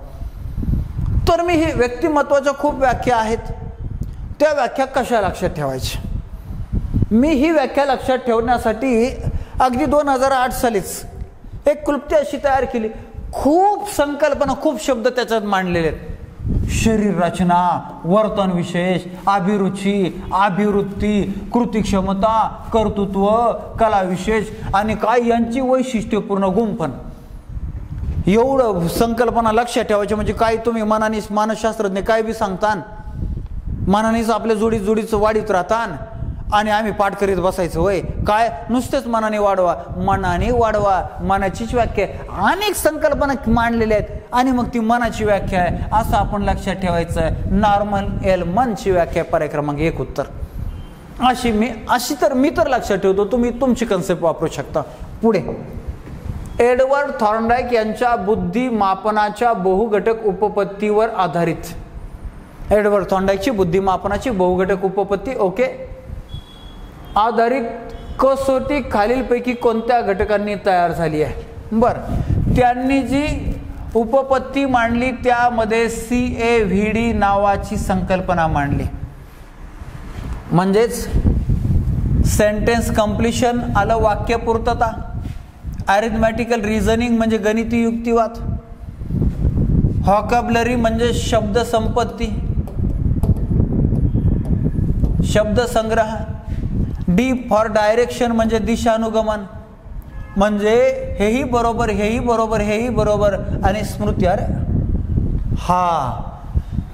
तर मी ही व्यक्तिमत्वाच्या खूप व्याख्या आहेत, त्या व्याख्या कशा लक्षात ठेवायच्या? मी ही व्याख्या लक्षात ठेवण्यासाठी अगदी 2008 सालीच एक क्लृप्ती अशी तयार केली. खूप संकल्पना, खूप शब्द त्याच्यात मांडलेले आहेत. शरीर रचना, वर्तन विशेष, अभिरुची, अभिवृत्ती, कृती क्षमता, कर्तृत्व, कला विशेष आणि काय यांची वैशिष्ट्यपूर्ण गुंफण. एवढं संकल्पना लक्षात ठेवायची म्हणजे काय? तुम्ही मनाने, मानसशास्त्रज्ञ काय बी सांगतान, मनानेच आपल्या जोडीचं वाढीत राहतान आणि आम्ही पाठ करीत बसायचं होय. काय नुसतेच मनाने वाढवा, मनाने वाढवा, मनाचीच व्याख्या. अनेक संकल्पना मांडलेल्या आहेत आणि मग ती मनाची व्याख्या आहे असं आपण लक्षात ठेवायचं आहे. नॉर्मल एलमनची व्याख्या. पर्याय क्रमांक 1 उत्तर. मी तर लक्षात ठेवतो, तुम्ही तुमची कन्सेप्ट वापरू शकता. पुढे. एडवर्ड थॉर्नडाईक यांच्या बुद्धिमापनाच्या बहुघटक उपपत्तीवर आधारित. एडवर्ड थॉर्नडाईकची बुद्धिमापनाची बहुघटक उपपत्ती, ओके, आधारित कसोटी खालीलपैकी कोणत्या घटकांनी तयार झाली आहे? त्यांनी जी उपपत्ती मांडली त्यामध्ये CAVD नावाची संकल्पना मांडली. म्हणजेच सेंटेन्स कंप्लिशन आलं, वाक्यपूर्तता, अरिथमॅटिकल रिझनिंग म्हणजे गणिती युक्तिवाद, व्हॉकॅब्युलरी म्हणजे शब्द संपत्ती, शब्द संग्रह, D फॉर डायरेक्शन म्हणजे दिशानुगमन, म्हणजे हेही बरोबर, हेही बरोबर, हेही बरोबर, आणि स्मृती. अरे हा,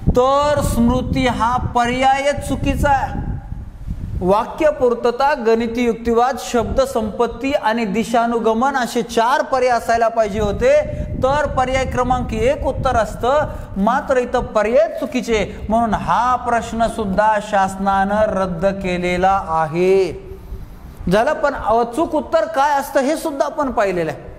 तर स्मृती हा पर्याय चुकीचा आहे. वाक्यपूर्तता, गणिती युक्तिवाद, शब्द संपत्ती आणि दिशानुगमन असे 4 पर्याय असायला पाहिजे होते, तर पर्याय क्रमांक 1 उत्तर असतं. मात्र इथं पर्याय चुकीचे, म्हणून हा प्रश्न सुद्धा शासनानं रद्द केलेला आहे. झालं. पण अचूक उत्तर काय असतं हे सुद्धा आपण पाहिलेलं आहे.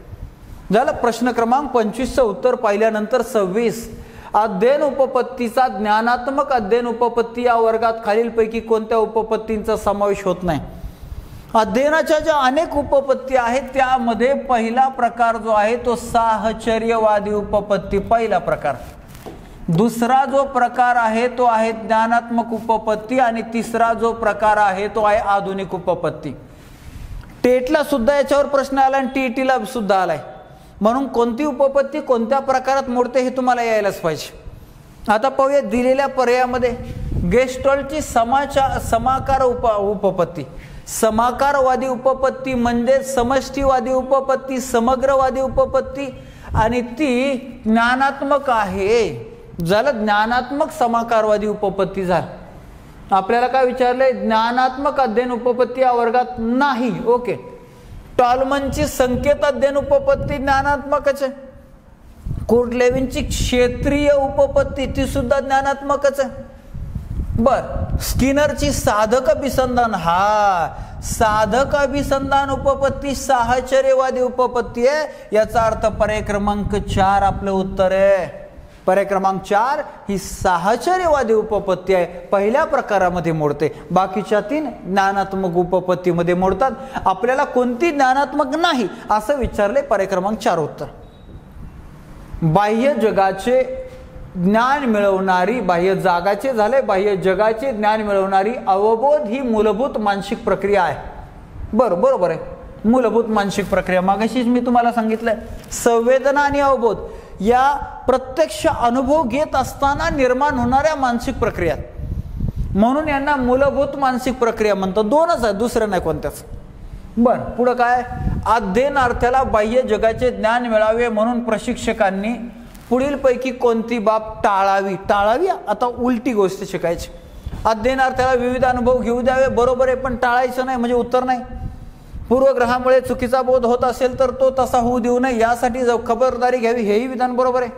झालं. प्रश्न क्रमांक 25चं उत्तर पाहिल्यानंतर 26, अध्ययन उपपत्तीचा ज्ञानात्मक अध्ययन उपपत्ती या वर्गात खालीलपैकी कोणत्या उपपत्तींचा समावेश होत नाही. अध्ययनाच्या ज्या अनेक उपपत्ती आहेत त्यामध्ये पहिला प्रकार जो आहे तो साहचर्यवादी उपपत्ती, पहिला प्रकार. दुसरा जो प्रकार आहे तो आहे ज्ञानात्मक उपपत्ती आणि तिसरा जो प्रकार आहे तो आहे आधुनिक उपपत्ती. टेटला सुद्धा याच्यावर प्रश्न आला आणि टीईटीला सुद्धा आलाय. म्हणून कोणती उपपत्ती कोणत्या प्रकारात मोडते हे तुम्हाला यायलाच पाहिजे. आता पाहूया दिलेल्या पर्यायामध्ये गेस्टॉल्टची समाकार उपपत्ती. समाकारवादी उपपत्ती म्हणजे समष्टीवादी उपपत्ती, समग्रवादी उपपत्ती आणि ती ज्ञानात्मक आहे. झालं. ज्ञानात्मक समाकारवादी उपपत्ती झालं. आपल्याला काय विचारलंय, ज्ञानात्मक अध्ययन उपपत्ती या वर्गात नाही. ओके. टॉलमनची संकेत अध्ययन उपपत्ती ज्ञानात्मकच आहे. कोर्टलेविनची क्षेत्रीय उपपत्ती ती सुद्धा ज्ञानात्मकच आहे. बर. स्किनरची साधक अभिसंधान, हा साधक अभिसंधान उपपत्ती साहचर्यवादी उपपत्ती आहे. याचा अर्थ पर्याय क्रमांक 4 आपलं उत्तर आहे. पर्याय क्रमांक 4 ही साहचर्यवादी उपपत्ती आहे, पहिल्या प्रकारामध्ये मोडते. बाकीच्या 3 ज्ञानात्मक उपपत्तीमध्ये मोडतात. आपल्याला कोणती ज्ञानात्मक नाही असं विचारले, पर्याय क्रमांक 4 उत्तर. बाह्य जगाचे ज्ञान मिळवणारी, बाह्य जागाचे झाले, बाह्य जगाचे ज्ञान मिळवणारी अवबोध ही मूलभूत मानसिक प्रक्रिया आहे. बरोबर आहे. मूलभूत मानसिक प्रक्रिया मागाशीच मी तुम्हाला सांगितलंय. संवेदना आणि अवबोध या प्रत्यक्ष अनुभव घेत असताना निर्माण होणाऱ्या मानसिक प्रक्रिया, म्हणून यांना मूलभूत मानसिक प्रक्रिया म्हणतात. 2च आहे, दुसरं नाही कोणत्याच. बर. पुढं काय, अध्ययनार्थ्याला बाह्य जगाचे ज्ञान मिळावे म्हणून प्रशिक्षकांनी पुढीलपैकी कोणती बाब टाळावी. आता उलटी गोष्ट शिकायची. अध्ययनार्थ्याला विविध अनुभव घेऊ द्यावे, बरोबर आहे, पण टाळायचं नाही म्हणजे उत्तर नाही. पूर्वग्रहामुळे चुकीचा बोध होत असेल तर तो तसा होऊ देऊ नये यासाठी खबरदारी घ्यावी, हेही विधान बरोबर आहे.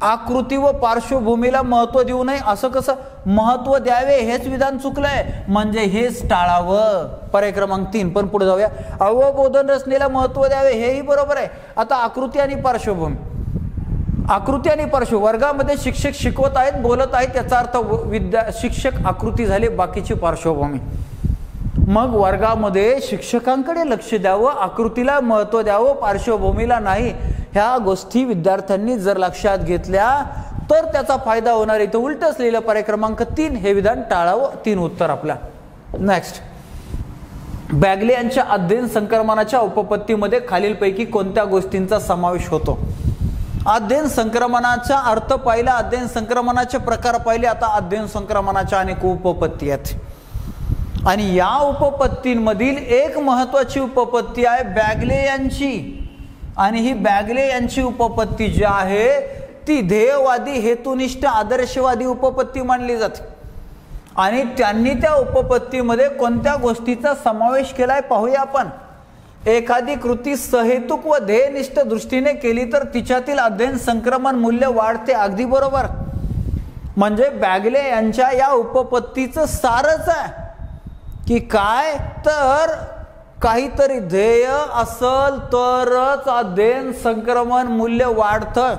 आकृती व पार्श्वभूमीला महत्व देऊ नये, असं कसं, महत्व द्यावे हेच विधान चुकलंय, म्हणजे हेच टाळावं. पर्याय क्रमांक 3. पण पुढे जाऊया. अवबोधन रचनेला महत्व द्यावे हेही बरोबर आहे. आता आकृती आणि पार्श्वभूमी, आकृती आणि पार्श्व, वर्गामध्ये शिक्षक शिकवत आहेत, बोलत आहेत, याचा अर्थ शिक्षक आकृती झाले, बाकीची पार्श्वभूमी. मग वर्गामध्ये शिक्षकांकडे लक्ष द्यावं, आकृतीला महत्व द्यावं, पार्श्वभूमीला नाही. ह्या गोष्टी विद्यार्थ्यांनी जर लक्षात घेतल्या तर त्याचा फायदा होणार आहे. तर उलटच लिहिलं, पर्याय क्रमांक 3 हे विधान टाळावं. 3 उत्तर आपला. नेक्स्ट, बॅगले यांच्या अध्ययन संक्रमणाच्या उपपत्तीमध्ये खालीलपैकी कोणत्या गोष्टींचा समावेश होतो. अध्ययन संक्रमणाचा अर्थ पाहिला, अध्ययन संक्रमणाचे प्रकार पाहिले. आता अध्ययन संक्रमणाच्या अनेक उपपत्ती आहेत आणि या उपपत्तींमधील एक महत्वाची उपपत्ती आहे बॅगले यांची. आणि ही बॅगले यांची उपपत्ती जी आहे ती ध्येयवादी, हेतुनिष्ठ, आदर्शवादी उपपत्ती मानली जाते. आणि त्यांनी त्या उपपत्तीमध्ये कोणत्या गोष्टीचा समावेश केलाय पाहूया आपण. एखादी कृती सहेतुक व ध्येयनिष्ठ दृष्टीने केली तर तिच्यातील अध्ययन संक्रमण मूल्य वाढते. अगदी बरोबर. म्हणजे बॅगले यांच्या या उपपत्तीचं सारच आहे की काय, तर काहीतरी ध्येय असल तरच अध्ययन संक्रमण मूल्य वाढतं.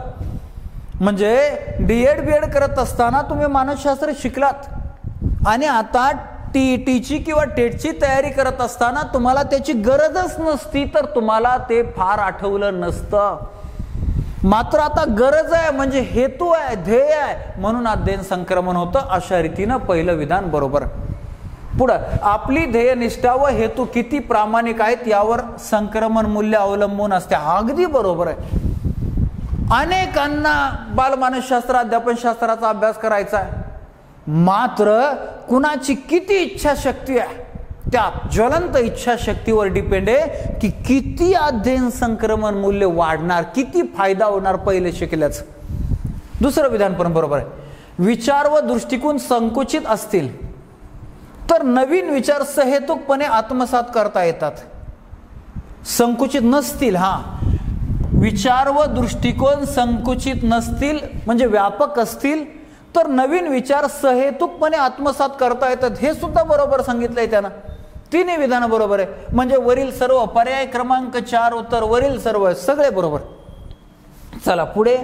म्हणजे डीएड बीएड करत असताना तुम्ही मानसशास्त्र शिकलात आणि आता टीईटीची किंवा टेटची तयारी करत असताना तुम्हाला त्याची गरजच नसती तर तुम्हाला ते फार आठवलं नसतं. मात्र आता गरज आहे म्हणजे हेतू आहे, ध्येय आहे, म्हणून अध्ययन संक्रमण होतं. अशा रीतीनं पहिलं विधान बरोबर. पुढं, आपली ध्येयनिष्ठा व हेतू किती प्रामाणिक आहेत यावर संक्रमण मूल्य अवलंबून असते. अगदी बरोबर आहे. अनेकांना बालमानसशास्त्र, अध्यापनशास्त्राचा अभ्यास करायचा आहे, मात्र कुणाची किती इच्छाशक्ती आहे त्या ज्वलंत इच्छाशक्तीवर डिपेंड आहे की किती अध्ययन संक्रमण मूल्य वाढणार, किती फायदा होणार पहिले शिकल्याचं. दुसरं विधान पण बरोबर आहे. विचार व दृष्टिकोन संकुचित असतील तर नवीन विचार सहेतुकपणे आत्मसात करता येतात. संकुचित नसतील. विचार व दृष्टिकोन संकुचित नसतील म्हणजे व्यापक असतील तर नवीन विचार सहेतुकपणे आत्मसात करता येतात. हे सुद्धा बरोबर सांगितलंय त्यानं. तिन्ही विधान बरोबर आहे. म्हणजे वरील सर्व पर्याय क्रमांक 4 उत्तर वरील सर्व सगळे बरोबर. चला पुढे.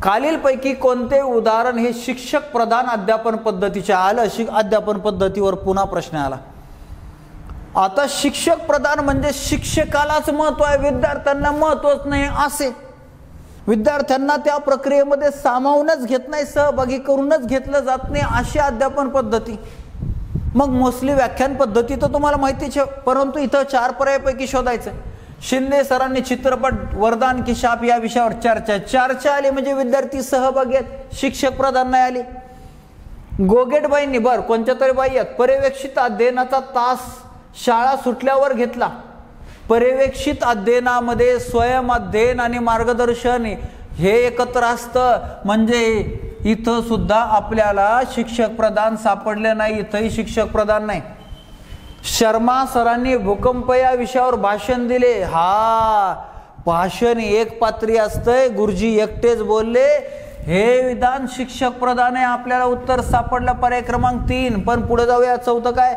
खालीलपैकी कोणते उदाहरण हे शिक्षक प्रधान अध्यापन पद्धतीचे आलं. अध्यापन पद्धतीवर पुन्हा प्रश्न आला. आता शिक्षक प्रधान म्हणजे शिक्षकालाच महत्व आहे, विद्यार्थ्यांना महत्वच नाही असे. विद्यार्थ्यांना त्या प्रक्रियेमध्ये सामावूनच घेत नाही, सहभागी करूनच घेतलं जात नाही अशी अध्यापन पद्धती. मग मोस्टली व्याख्यान पद्धती तर तुम्हाला माहितीच आहे, परंतु इथं 4 पर्यायापैकी शोधायचं. शिंदे सरांनी चित्रपट वरदान की शाप या विषयावर चर्चा आली म्हणजे विद्यार्थी सहभागी आहेत, शिक्षक प्रधान नाही आली. गोगेटबाईंनी कोणत्या तरी बाई आहेत पर्यवेक्षित अध्ययनाचा तास शाळा सुटल्यावर घेतला. पर्यवेक्षित अध्ययनामध्ये स्वयं अध्ययन आणि मार्गदर्शन हे एकत्र असतं. म्हणजे इथं सुद्धा आपल्याला शिक्षक प्रधान सापडले नाही, इथंही शिक्षक प्रधान नाही. शर्मा सरांनी भूकंप या विषयावर भाषण दिले. भाषण एक पात्री असतंय, गुरुजी एकटेच बोलले. हे विधान शिक्षक प्रधान आहे. आपल्याला उत्तर सापडलं पर्याय क्रमांक 3. पण पुढे जाऊया. चौथं काय.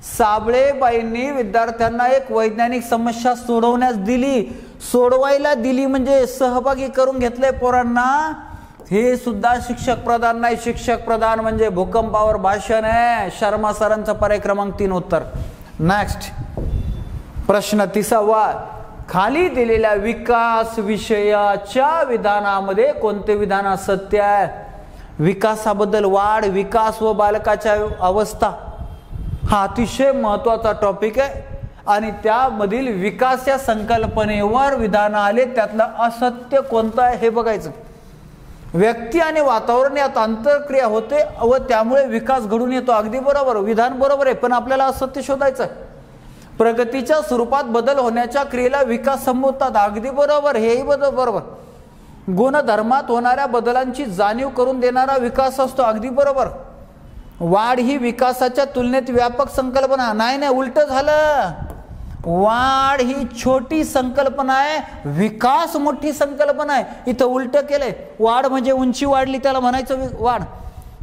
साबळेबाईंनी विद्यार्थ्यांना एक वैज्ञानिक समस्या सोडवायला दिली म्हणजे सहभागी करून घेतले पोरांना. हे सुद्धा शिक्षक प्रधान नाही. शिक्षक प्रधान म्हणजे भूकंपावर भाषण आहे. शर्मा सरांचा पर्याय क्रमांक 3 उत्तर. नेक्स्ट प्रश्न 30वा. खाली दिलेल्या विकास विषयाच्या विधानामध्ये कोणते विधान असत्य आहे. विकासाबद्दल वाढ, विकास व बालकाच्या अवस्था हा अतिशय महत्वाचा टॉपिक आहे आणि त्यामधील विकास या संकल्पनेवर विधान आले. त्यातलं असत्य कोणतं आहे हे बघायचं. व्यक्ती आणि वातावरण यात आंतरक्रिया होते व त्यामुळे विकास घडून येतो. अगदी बरोबर, विधान बरोबर आहे, पण आपल्याला असत्य शोधायचं आहे. प्रगतीच्या स्वरूपात बदल होण्याच्या क्रियेला विकास संबोधतात. अगदी बरोबर, हेही बरोबर. गुणधर्मात होणाऱ्या बदलांची जाणीव करून देणारा विकास असतो. अगदी बरोबर. वाढ ही विकासाच्या तुलनेत व्यापक संकल्पना नाही, उलट झालं. वाढ ही छोटी संकल्पना आहे, विकास मोठी संकल्पना आहे. इथं उलट केलंय. वाढ म्हणजे उंची वाढली त्याला म्हणायचं वाढ,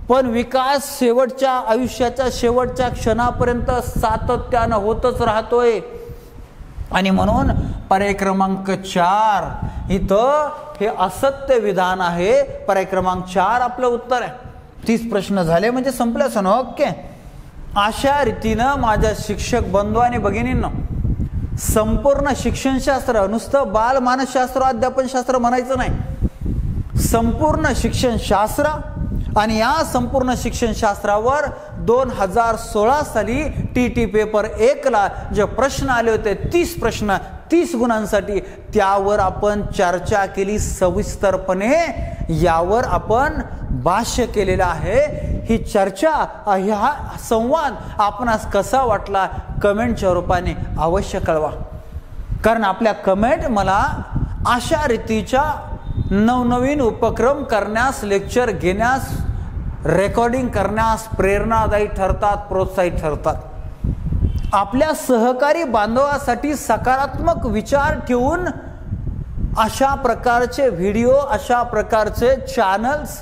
पण विकास शेवटच्या आयुष्याच्या शेवटच्या क्षणापर्यंत सातत्यानं होतच राहतोय. आणि म्हणून पर्याय क्रमांक 4 इथं हे असत्य विधान आहे. पर्याय क्रमांक 4 आपलं उत्तर आहे. 30 प्रश्न झाले म्हणजे संपले असं ना. ओके. अशा रीतीनं माझ्या शिक्षक बंधू आणि भगिनींना संपूर्ण शिक्षणशास्त्र नुसतं बाल मानसशास्त्र अध्यापनशास्त्र म्हणायचं नाही. संपूर्ण शिक्षणशास्त्र आणि या संपूर्ण शिक्षणशास्त्रावर 2016 साली TT पेपर 1ला जे प्रश्न आले होते 30 प्रश्न 30 गुणांसाठी, त्यावर आपण चर्चा केली सविस्तरपणे. यावर आपण भाष्य केलेलं आहे. ही चर्चा, हा संवाद आपणास कसा वाटला कमेंटच्या रूपाने अवश्य कळवा. कारण आपल्या कमेंट मला अशा रीतीच्या नवनवीन उपक्रम करण्यास, लेक्चर घेण्यास, रेकॉर्डिंग करण्यास प्रेरणादायी ठरतात, प्रोत्साहित ठरतात. आपल्या सहकारी बांधवासाठी सकारात्मक विचार ठेवून अशा प्रकारचे व्हिडिओ, अशा प्रकारचे चॅनल्स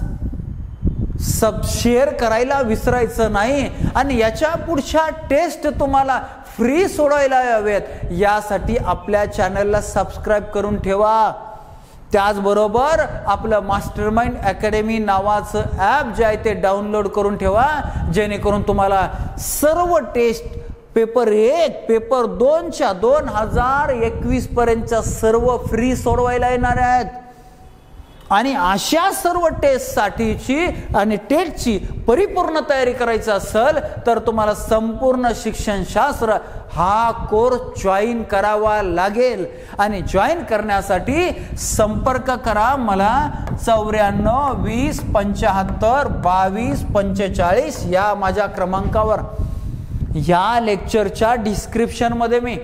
शेअर करायला विसरायचं नाही. आणि याच्या पुढच्या टेस्ट तुम्हाला फ्री सोडवायला हवेत, यासाठी आपल्या चॅनलला सबस्क्राईब करून ठेवा. त्याचबरोबर आपलं मास्टरमाइंड अकॅडमी नावाचं ॲप जे आहे ते डाउनलोड करून ठेवा, जेणेकरून तुम्हाला सर्व टेस्ट पेपर 1, पेपर 2च्या 2021 पर्यंतच्या सर्व फ्री सोडवायला येणार आहेत. आणि अशा सर्व टेस्टसाठीची आणि टेटची परिपूर्ण तयारी करायची असेल तर तुम्हाला संपूर्ण शिक्षणशास्त्र हा कोर्स जॉईन करावा लागेल. आणि जॉईन करण्यासाठी संपर्क करा मला 94 20 75 22 45 या माझ्या क्रमांकावर. या लेक्चरच्या डिस्क्रिप्शनमध्ये मी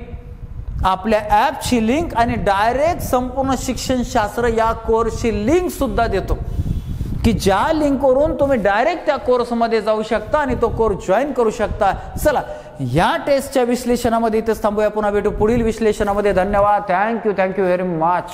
आपल्या ॲपची लिंक आणि डायरेक्ट संपूर्ण शिक्षणशास्त्र या कोर्सची लिंक सुद्धा देतो की ज्या लिंकवरून तुम्ही डायरेक्ट त्या कोर्समध्ये जाऊ शकता आणि तो कोर्स जॉईन करू शकता. चला, या टेस्टच्या विश्लेषणामध्ये इथेच थांबूया. पुन्हा भेटू पुढील विश्लेषणामध्ये. धन्यवाद. Thank you very much.